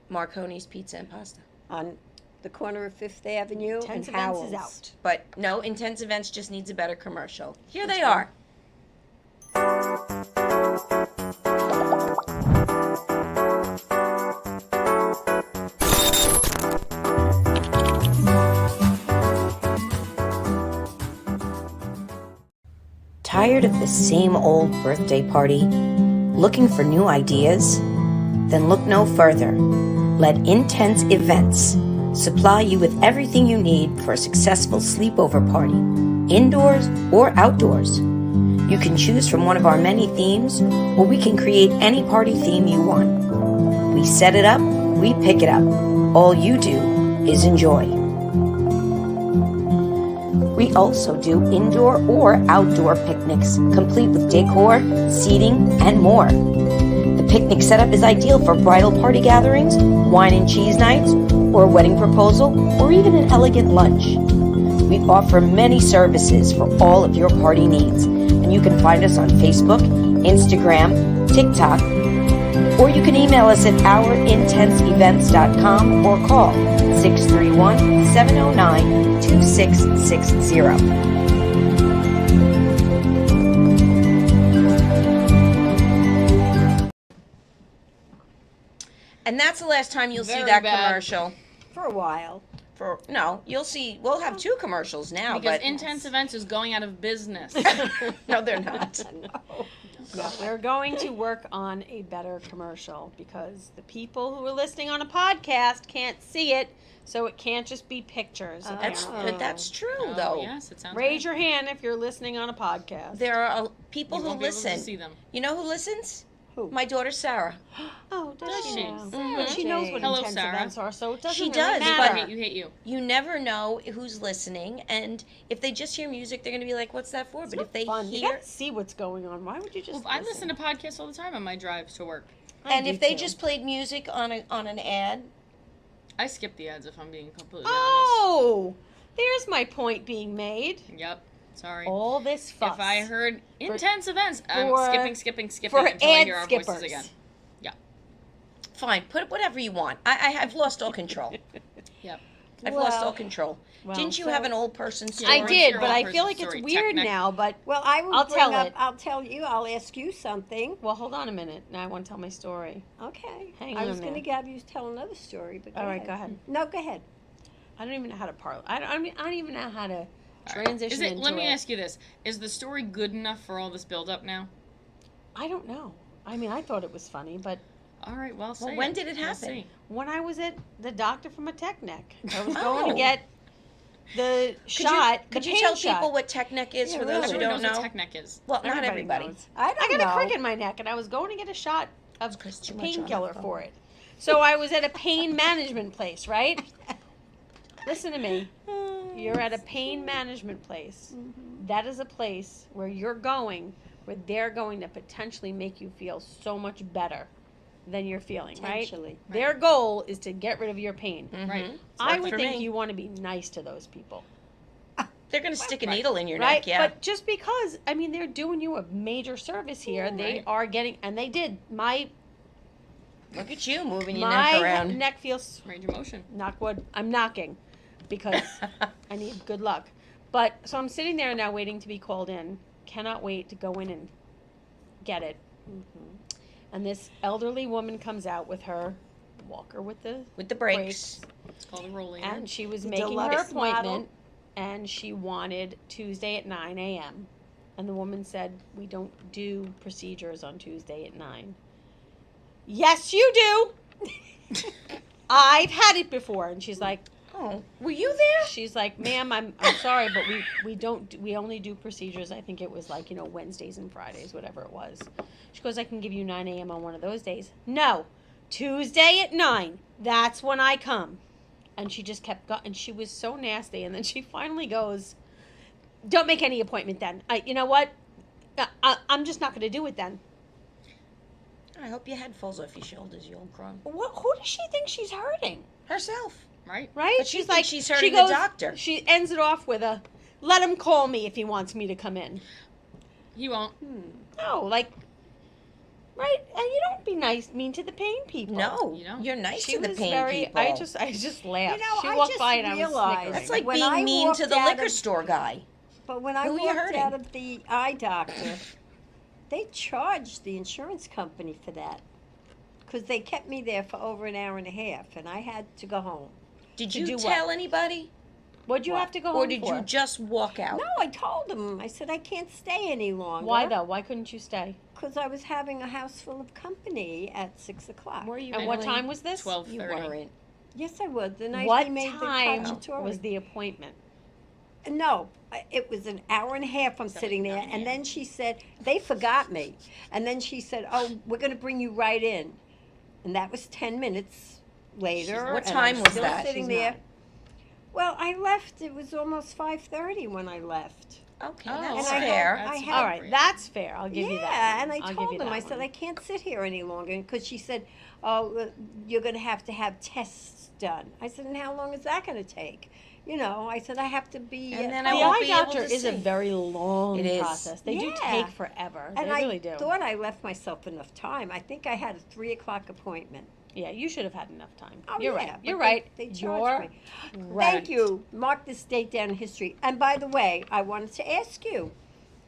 Marconi's Pizza and Pasta. On the corner of Fifth Avenue Tense and Events Howells. is out. But no, Intense Events just needs a better commercial. Here they are. Tired of the same old birthday party? Looking for new ideas? Then look no further. Let Intense Events supply you with everything you need for a successful sleepover party, indoors or outdoors. You can choose from one of our many themes, or we can create any party theme you want. We set it up, we pick it up. All you do is enjoy. We also do indoor or outdoor picnics, complete with decor, seating, and more. The picnic setup is ideal for bridal party gatherings, wine and cheese nights, or a wedding proposal, or even an elegant lunch. We offer many services for all of your party needs, and you can find us on Facebook, Instagram, TikTok, or you can email us at ourintenseevents.com or call 631-709-2660. And that's the last time you'll see Very that bad. commercial. For a while. You'll see. We'll have two commercials now, Because but Intense Events is going out of business. no, they're not. No. No, we're going to work on a better commercial because the people who are listening on a podcast can't see it, so it can't just be pictures. That's apparently. but that's true Oh, though. yes, it sounds Raise good. your hand if you're listening on a podcast. There are people You who won't be able to listen. see them. You know who listens? Who? My daughter Sarah. Oh, does Does she she? now? Mhm. But she knows what Hello, intense Sarah. events are, so it doesn't She really does, I but- matter. hate you, hate you. You never know who's listening, and if they just hear music, they're gonna be like, "What's that for?" But if they Fun. You hear, gotta see what's going on. Why would you just? Well, I listen to podcasts all the time on my drive to work. and do if they too. just played music on an ad, I skip the ads if I'm being completely Oh, there's my point being made. honest. Yep. Sorry. All this fuss. If I heard Intense Events, I'm for- skipping for until I ad hear our skippers. voices again. fine, put whatever you want. I've lost all control. Yep. I've lost Well- all control. Well, Didn't you so- have an old person Yeah, story? I What's did, your but old I feel person like it's story? weird Technic- now. But Well, I will I'll bring tell up, it. I'll tell you, I'll ask you something. well, hold on a minute. Now I want to tell my story. Okay. Hang I on was going to there. have you tell another story, but All right, go ahead. No, go ahead. I don't even know how to parlor. I don't even know how to All right. transition Is it, into let me it. ask you this: is the story good enough for all this build up now? I don't know. I mean, I thought it was funny, but All right. Well, say when it. did it We'll happen? see. when I was at the doctor from a tech neck, I was going to Oh. get the shot. Could the you pain tell shot. people what Technic is Yeah, for those who Everyone don't knows know? what Technic is. Well, not everybody. knows. I I don't got a know. crick in my neck, and I was going to get a shot of Chris, too much on painkiller the phone. for it. So I was at a pain management place, right? Listen to me. You're at a pain management place. That is a place where you're going, where they're going to potentially make you feel so much better than you're feeling, right? Potentially. Their goal is to get rid of your pain. Mhm. Right. It's I worked would for think me. you want to be nice to those people, They're going to stick a Right. needle in your right? neck, yeah. But just because, I mean, they're doing you a major service here. They Right. are getting, and they did. My Look at you moving your neck my around. neck feels, Range of motion. knock wood, I'm knocking because I need good luck. But so I'm sitting there now waiting to be called in. Cannot wait to go in and get it. And this elderly woman comes out with her walker with the With the brakes. It's called a rolling. and she was The making her deluxe appointment model. and she wanted Tuesday at 9 a.m. And the woman said, we don't do procedures on Tuesday at 9. Yes, you do. I've had it before. And she's like, Oh, were you there? she's like, ma'am, I'm sorry, but we only do procedures. I think it was like, Wednesdays and Fridays, whatever it was. She goes, I can give you 9 a.m. on one of those days. No, Tuesday at 9. That's when I come. And she just kept going. And she was so nasty. And then she finally goes, don't make any appointment then. You know what? I'm just not going to do it then. I hope your head falls off your shoulders, you old crone. Who does she think she's hurting? Herself. Right? Right? But she thinks she's hurting she the doctor. She ends it off with a, let him call me if he wants me to come in. He won't. No, like, right? And you don't be mean to the pain people. No, You know? you're nice She to the was pain very, people. I just laughed. She I walked just by and I was realized- snickering. That's like When being I mean to walked the out liquor of- store guy. But when I Who are you walked hurting? out of the eye doctor, they charged the insurance company for that. Because they kept me there for over an hour and a half, and I had to go home. Did To you do what? tell anybody? What'd you What? have to go home Or did for? you just walk out? No, I told them. I said I can't stay any longer. Why though? Why couldn't you stay? Because I was having a house full of company at 6 o'clock. Were you And what really? time was this? 12:30. You weren't. Yes, I was. The night What he made time the cacciatore. was the appointment? No, it was an hour and a half I'm sitting there, 9 and a.m. then she said, they forgot me. And then she said, oh, we're going to bring you right in. And that was 10 minutes later. What and time I'm was still that? Sitting She's there. not. Well, I left. It was almost 5:30 when I left. Okay, Oh, that's And I fair. had- I That's had- All right, that's fair. I'll give yeah, you that. and I I'll give told you them, that I said, one. I can't sit here any longer. Because she said, oh, you're going to have tests done. I said, and how long is that going to take? I said, I have to be. And then The I won't eye be able doctor to is a see. very long It is. process. They do Yeah. take forever. And They really do. I thought I left myself enough time. I think I had a 3 o'clock appointment. Yeah, you should have had enough time. Oh, You're yeah, right. but You're right. They You're charged me. right. Thank you. Mark this date down in history. And by the way, I wanted to ask you,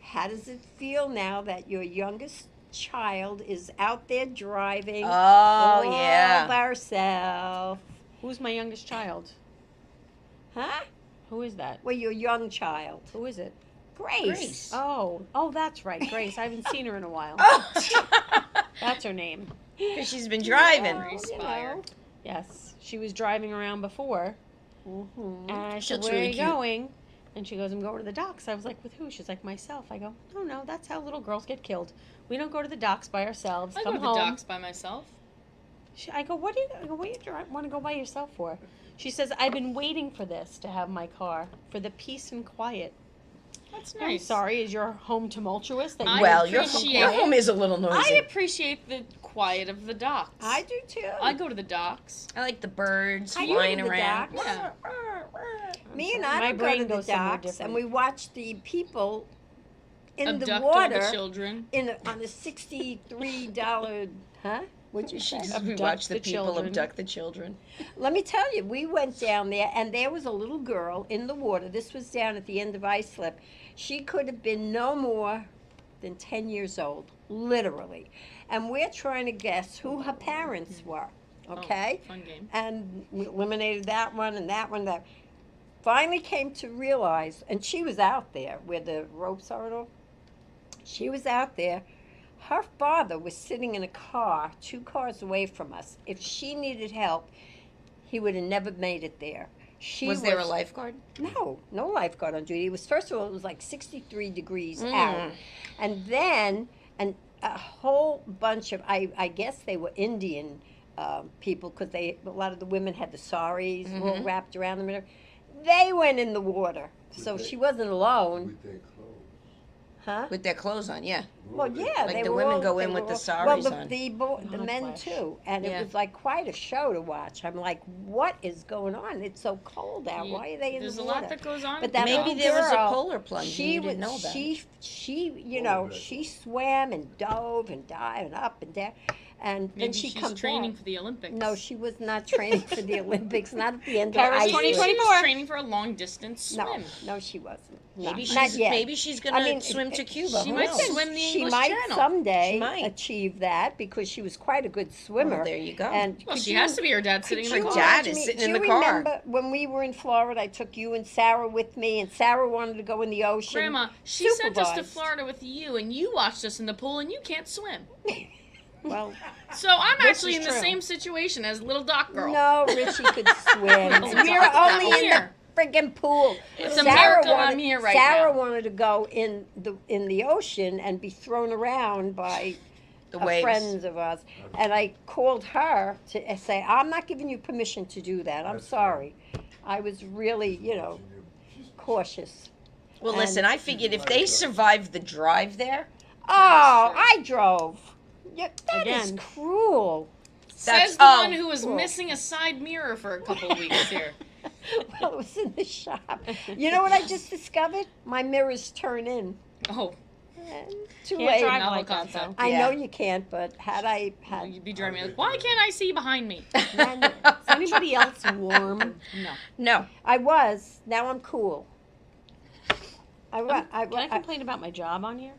how does it feel now that your youngest child is out there driving Oh, all yeah. by herself? Who's my youngest child? Huh? Who is that? Well, your young child. Who is it? Grace. Grace. Oh, that's right, Grace. I haven't seen her in a while. Oh, That's her name. because she's been driving. Well, Respire. Yes, she was driving around before, Mhm. and I She said, looks "Where really are you cute. going?" And she goes, "I'm going to the docks." I was like, "With who?" She's like, "Myself." I go, "No, that's how little girls get killed. We don't go to the docks by ourselves. I Come go to the home." docks by myself. I go, "What do you want to go by yourself for?" She says, "I've been waiting for this to have my car for the peace and quiet." That's I'm nice. sorry, is your home tumultuous? That you I Well, appreciate your it. home is a little I noisy. appreciate the quiet of the docks. I do too. I go to the docks. I like the birds I go flying to the around. docks. Yeah. Me and sorry. I My would go brain to the goes somewhere docks, different. and we watch the people in Abduct the all water the children. on a $63, huh? What'd you say? We Abduct watch the the people children. abduct the children. Let me tell you, we went down there, and there was a little girl in the water. This was down at the end of Islip. She could have been no more than 10 years old, literally. And we're trying to guess who her parents were, okay? Oh, fun game. And we eliminated that one and that one. That finally came to realize, and she was out there where the ropes are and all. She was out there. Her father was sitting in a car 2 cars away from us. If she needed help, he would have never made it there. She Was there a lifeguard? No lifeguard on duty. It was, first of all, it was like 63 degrees Mm. out, and then a whole bunch of I guess they were Indian people, because a lot of the women had the saris all wrapped around them. They went in the water, so she wasn't alone, With their clothes. huh? With their clothes on, yeah. Well, yeah, Like they the were women all- go they in with were the all- saris well, on. the Not men flesh. too, and Yeah. it was like quite a show to watch. I'm like, what is going on? It's so cold out. Why are they in There's the a water? lot that goes on. But that Maybe little there was a girl, polar plunge and she you was didn't know about it. she Oh, right. she swam and dove and dived and up and down, And Maybe then she she's comes training back. for the Olympics. No, she was not training for the Olympics. Not at the end Paris of ice. Maybe she 2024. was training for a long distance No, swim. no, she wasn't. Maybe Not she's yet. maybe she's gonna I mean, swim to it- Cuba. she Who might knows? swim the She English might Channel. someday She might. achieve that because she was quite a good swimmer. Well, there you go. And Well, could she you- has to be her dad sitting in the could car. you Dad imagine is me- sitting do in you the car. remember when we were in Florida? I took you and Sarah with me, and Sarah wanted to go in the ocean. Grandma, she sent us to Supervised. Florida with you, and you watched us in the pool, and you can't swim. Well, So I'm This actually is in the true. same situation as little Doc Girl. no, Richie could swim. Little we were Doc Girl. only in the Here. friggin' pool. It's a miracle I'm here right Sarah now. wanted to go in the ocean and be thrown around by The waves. friends of ours, and I called her to say, "I'm not giving you permission to do that. I'm sorry." I was really, cautious. Well, And- listen, I figured if they survived the drive there, Oh, true. I drove. Yeah, that is Again. cruel. Says That's- the oh, one who was cool. missing a side mirror for a couple of weeks here. Well, it was in the shop. You know what I just discovered? My mirrors turn in. Oh, Too Can't late. drive Novel like that, concept. though. I Yeah. know you can't, but had I had, you'd be driving me like, why can't I see behind me? then Is anybody else warm? No. no. I was. Now I'm cool. I was. Can I complain about my job on here?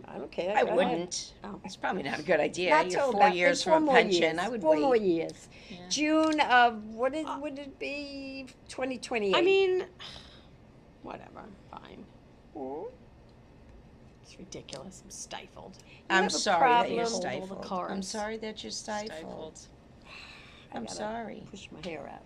I don't care. I Go ahead. wouldn't. Oh. It's probably not a good idea. Not You're till 4 about years four from a more pension. years. I would 4 wait. more years. Yeah. June of would it be 2028? I mean, whatever. Fine. Hmm? It's ridiculous. I'm stifled. I'm have a sorry that you're problem? All the stifled. cars. I'm sorry that you're stifled. Stifled. I'm gotta sorry. Push my hair out.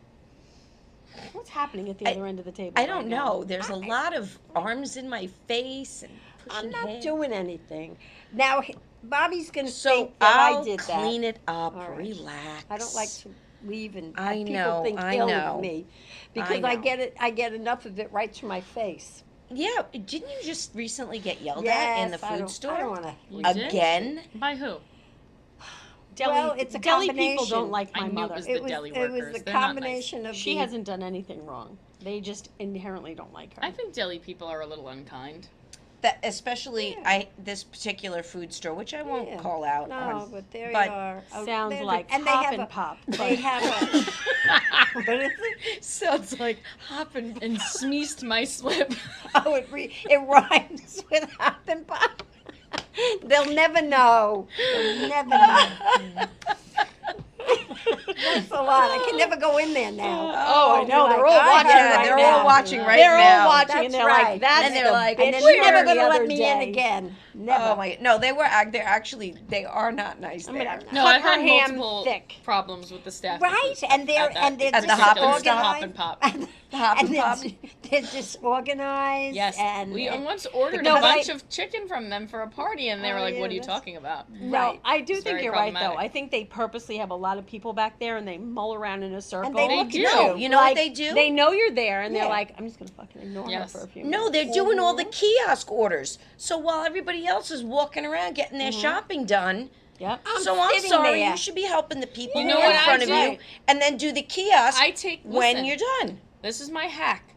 What's happening at the I- other end of the table? I don't right now? know. There's a lot of arms in my face and I'm pushing not hair. doing anything. Now, Bobby's going to So think that I'll I did that. clean it up. All right. Relax. I don't like to leave and I have people know, think I ill know. of me because I know. get it. I get enough of it right to my face. Yeah, didn't you just recently get yelled at in the I food don't store? want to. You did? Again? By who? Deli, Well, it's a deli people combination. don't like I my knew it mother. was the deli It was workers. the They're not nice. combination of She the, hasn't done anything wrong. They just inherently don't like her. I think deli people are a little unkind. That especially Yeah. this particular food store, which I won't Yeah. call out. No, on- but there but you are. Oh, Sounds there's a- like and Hop they have and a, Pop. They have a. What is it? Sounds like hopping. And smeeced my slip. Oh, it rhymes with hop and pop. They'll never know. They'll never know. That's a lot. I can never go in there now. Oh, I know. They're They're all like, watching yeah, right they're now. all watching right They're now. all watching, That's and they're right. like, "That's And they're like, And bitch then you're never the going to other let me in day." again. Never. Oh my! No, they are not nice I'm there. gonna No, cut I've her had ham multiple thick. problems with the staff. Right, and they're at they're At the Hop and disorganized. Stop. Hop and Pop. The Hop and they're, Pop. they're disorganized. Yes, and we once ordered No, a but bunch of chicken from them for a party, and they were Oh, like, yeah, "What are you that's- talking about?" No, Right. I do It's think very you're right, though. problematic. I think they purposely have a lot of people back there, and they mull around in a circle. And they They look do. at No, you. you know Like, what they do? They know you're there, and they're Yeah. like, "I'm just gonna fucking ignore Yes. her for a few No, minutes." they're doing all the kiosk orders. So while everybody else is walking around getting their shopping done, Yep. so I'm sitting sorry, there. you should be helping the people You who know are what in I front of do? you, and then do the kiosk I take when listen, you're done. This is my hack.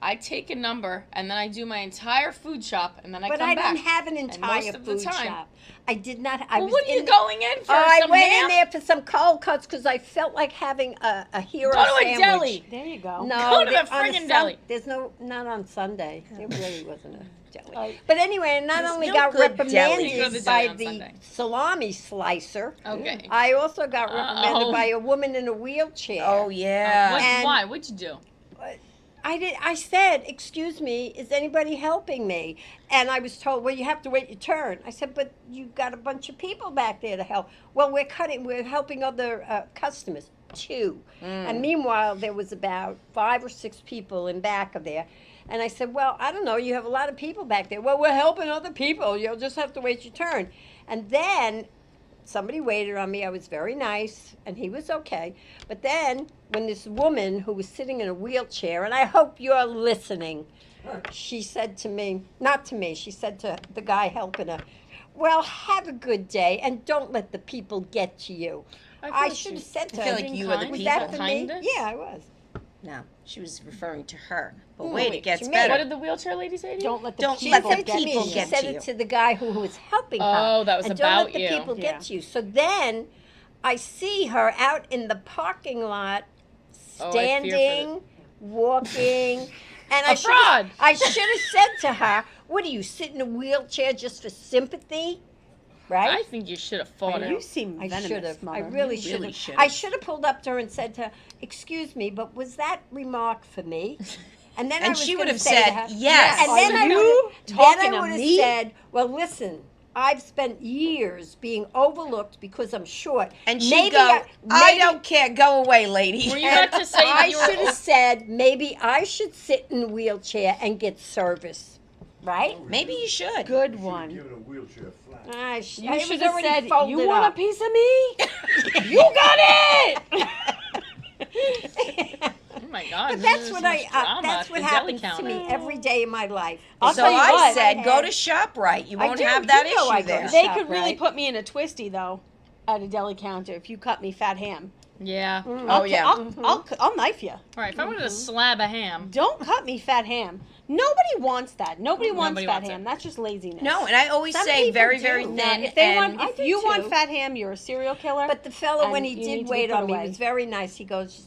I take a number, and then I do my entire food shop, and then I But come I back. didn't have an most entire of the food time- shop. I did not. I Well, was what are you in, going in for? Oh, I Some went ham? in there for some cold cuts because I felt like having a hero Go to a sandwich. deli. There you go. No, Go to there- the on a friggin' Sun- deli. There's not on Sunday. There really wasn't a deli. Like- But anyway, I not There's only no got good delis. You go to reprimanded the by deli on the Sunday. salami slicer, Okay. I also got reprimanded Uh-oh. by a woman in a wheelchair. Oh yeah. And- Why? What'd you do? I said, "Excuse me, is anybody helping me?" And I was told, "Well, you have to wait your turn." I said, "But you've got a bunch of people back there to help." "Well, we're helping other customers, too." And meanwhile, there was about 5 or 6 people in back of there. And I said, "Well, I don't know, you have a lot of people back there." "Well, we're helping other people. You'll just have to wait your turn." And then somebody waited on me. I was very nice, and he was okay. But then, when this woman who was sitting in a wheelchair, and I hope you're listening, she said to me, not to me, she said to the guy helping her, "Well, have a good day, and don't let the people get to you." I should have said to I her, feel like you are the kind. was people. that for me? Kindness? Yeah, I was. No, she was referring to her. But Hmm, wait, it gets to me. better. What did the wheelchair lady say to you? Don't let the Don't She let people didn't the say get to me, people she get said to it you. to the guy who was helping her. Oh, that was and don't about let the you. people Yeah. get to you. So then, I see her out in the parking lot, Oh, I fear for standing, walking, and A fraud. I should have said to her, "What do you sit in a wheelchair just for sympathy?" Right? I think you should have fought You it. seem I venomous, should have. I Mother. really You should really have. should've. I should have pulled up to her and said to her, "Excuse me, but was that remark for me?" And then I And was she would gonna have say to said, her, "Yes." And then Are I you would talking to have me? said, "Well, listen, I've spent years being overlooked because I'm short." And she'd maybe go, I maybe don't care. Go away, lady. Were you about to say I that you should were? have said maybe I should sit in a wheelchair and get service, right? Maybe you should. Good Give one. it a wheelchair flat. You it should was have already said, folded "You want up. a piece of me? You got it." Oh my God! But this that's is what so much drama that's at what the deli happens to counter. me every day of my life. I'll So tell you I what. said, go had- to ShopRite. You I won't do. have that You know I issue go to there. They Shop, could really right? put me in a twisty though, at a deli counter if you cut me fat ham. Yeah. All Oh, yeah. I'll knife you. right. If I wanted a slab of ham, Don't cut me fat ham. Nobody wants that. Nobody wants Nobody fat wants ham. it. That's just laziness. No, and I always Some say people very, do. very No, thin. If they and I want, do if you want too. fat ham, you're a serial killer. But the fellow, when And he you need did to be wait put on me, away. was very nice. He goes,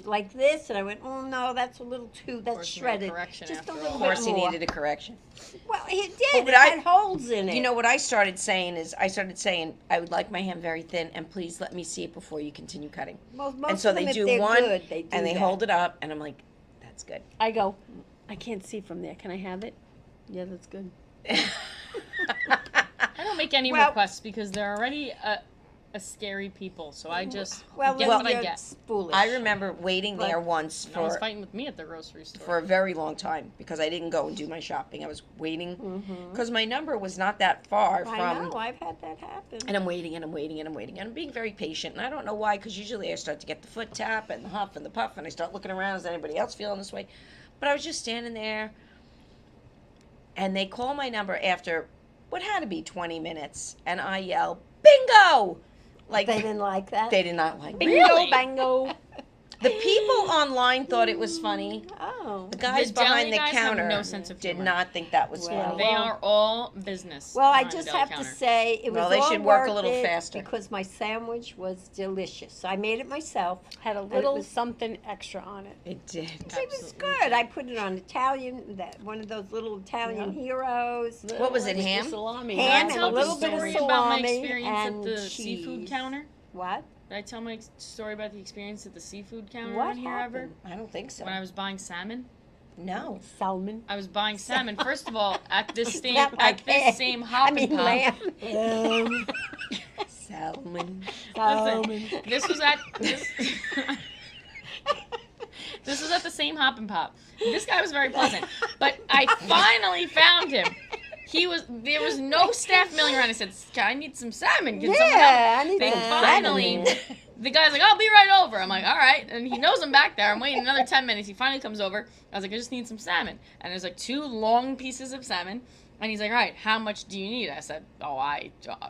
like this, and I went, "Oh no, that's a little too. That's course you made a shredded. correction Just a after little of all. course, bit he more." needed a correction. Well, he did. Well, but it I- had holes in it. You know what I started saying is, I would like my ham very thin, and please let me see it before you continue cutting. most And so of them, they if do they're one, good, they do and they that. hold it up, and I'm like, that's good. I go, I can't see from there. Can I have it? Yeah, that's good. I don't make any Well- requests because they're already a scary people. So I just Well, get well, what I you're get. foolish. I remember waiting But- there once No one's for fighting with me at the grocery store. a very long time because I didn't go and do my shopping. I was waiting because my number was not that far I from. know. I've had that happen. And I'm waiting and I'm waiting and I'm waiting and I'm being very patient. And I don't know why, because usually I start to get the foot tap and the huff and the puff and I start looking around. Is anybody else feeling this way? But I was just standing there and they call my number after what had to be 20 minutes and I yell, bingo! Like, They didn't like that. they did not like me. Bingo, Really? bango. The people online thought it was funny. Oh. The guys The deli behind the guys have counter no sense of did humor. not think that was Well, funny. They are all business. Well, I behind the just deli have counter. to say it was Well, they all should work a worth little it faster. because my sandwich was delicious. I made it myself. Had a it little was- something extra on it. It did. It was Absolutely. good. I put it on Italian, one of those little Italian heroes. What was it, Extra ham? Salami. Ham Did I and tell a the little bit of story about my salami experience at and the seafood cheese. counter? What? Did I tell my story about the experience at the seafood counter What around here ever? happened? I don't think so. When I was buying salmon? No. Salmon. I was buying salmon. First of all, at this same Not like egg. same I hop mean and pop. lamb. Salmon. Listen, this was at this was at the same hop and pop. This guy was very pleasant, but I finally found him. There was no staff milling around. I said, I need some salmon. Can someone help me?" Yeah, I need They some finally, salmon. the guy's like, I'll be right over. I'm like, all right. And he knows I'm back there. I'm waiting another 10 minutes. He finally comes over. I was like, I just need some salmon. And there's like 2 long pieces of salmon. And he's like, all right, how much do you need? I said,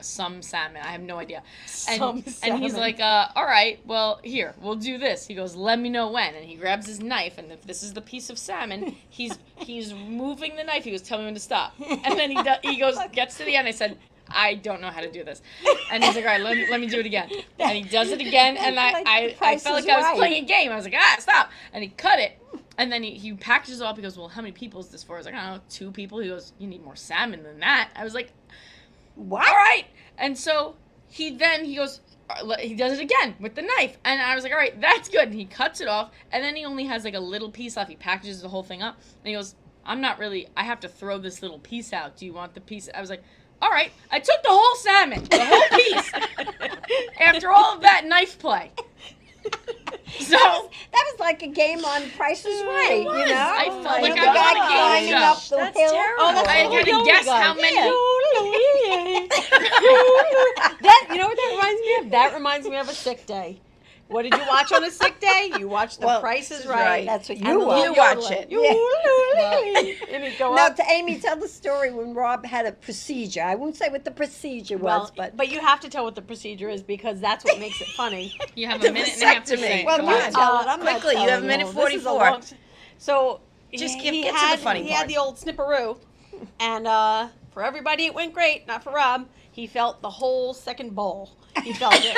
some salmon. I have no idea. And he's salmon. like, all right, well, here, we'll do this. He goes, let me know when. And he grabs his knife, and if this is the piece of salmon, he's moving the knife. He goes, tell me when to stop. And then he goes, gets to the end. I said, I don't know how to do this. And he's like, all right, let me do it again. And he does it again, and Like I The Price felt is like I was Right. playing a game. I was like, stop. And he cut it. And then he packages it up. He goes, well, how many people is this for? I was like, I don't know, 2 people. He goes, you need more salmon than that. I was like, What? all right. And so he goes, he does it again with the knife. And I was like, all right, that's good. And he cuts it off. And then he only has like a little piece left. He packages the whole thing up. And he goes, I have to throw this little piece out. Do you want the piece? I was like, all right. I took the whole salmon, the whole piece, after all of that knife play. So That was like a game on Price is Right, you was. know? I felt Like like the I was guy on a game climbing show. up the That's hill. terrible. Oh, that's I the had to Yoli guess guy. how many. That, you know what that reminds me of? That reminds me of a sick day. What did you watch on a sick day? You watched The Well, Price is right. Right. That's what And you the watch. You watch yodeling. it. And he'd go Now, up. to Amy, tell the story when Rob had a procedure. I won't say what the procedure was, Well, but you have to tell what the procedure is because that's what makes it funny. You have The a minute and a half to vasectomy. say. well, Come you on. tell it. I'm not Quickly, you have a telling minute all. This is a 44. long- So Just he get to the had, funny he part. had the old snipperoo, And for everybody, it went great. Not for Rob. He felt the whole second bowl. He felt it.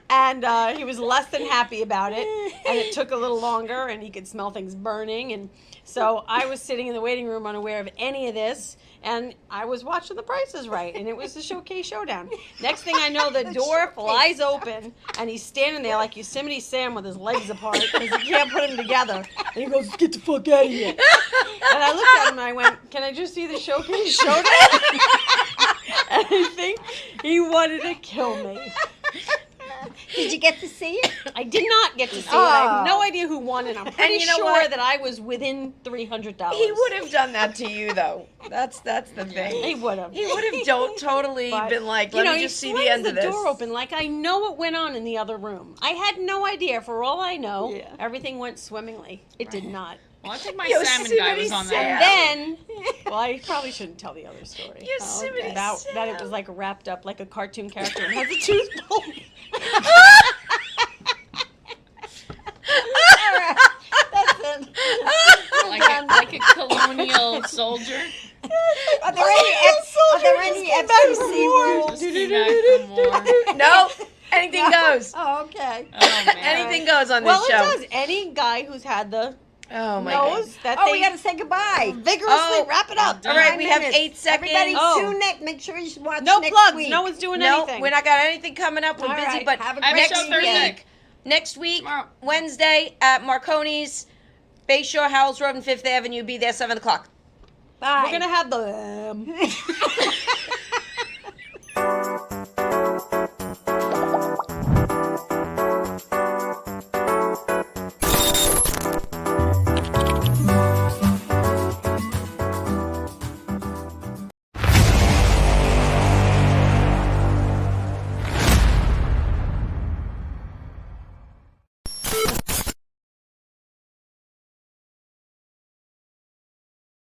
And he was less than happy about it. And it took a little longer, and he could smell things burning. And so I was sitting in the waiting room unaware of any of this. And I was watching The Price is Right, and it was the Showcase Showdown. Next thing I know, the door flies open, and he's standing there like Yosemite Sam with his legs apart because he can't put them together. And he goes, "Get the fuck out of here!" And I looked at him and I went, "Can I just see the Showcase Showdown?" And I think he wanted to kill me. Did you get to see it? I did not get to see it. I have Oh. no idea who won, and I'm pretty you know sure what? that I was within $300. He would have done that to you, though. That's the thing. He would have. He would have totally But, been like, you let know, me he just see slams the end of this. door open like I know what went on in the other room. I had no idea. For all I know, Yeah. everything went swimmingly. It did not. Well, I think my Yosemite salmon guy was on Sam. that. And then, well, I probably shouldn't tell the other story. Yosemite About that it Sam. was like wrapped up like a cartoon character and has a tooth pulled. All right. That's it. Like a colonial soldier. Are there any FCC rules? Just came back from war. No, anything goes. Oh, okay. Oh man. Anything goes on this Well, it show. does. Any guy who's had the Oh my god. nose that Oh, they we got to say goodbye. vigorously Oh. wrap it up. All right, 5 we have minutes. 8 seconds. Everybody Oh. tune next. Make sure you watch No next plugs. week. No one's doing No, anything. we're not got anything coming up. We're All busy, right, but have a I have a great show weekend. Thursday. next week, Tomorrow. Wednesday at Marconi's, Bayshore, Howells Road, and 5th Avenue. Be there 7 o'clock. Bye. We're gonna have the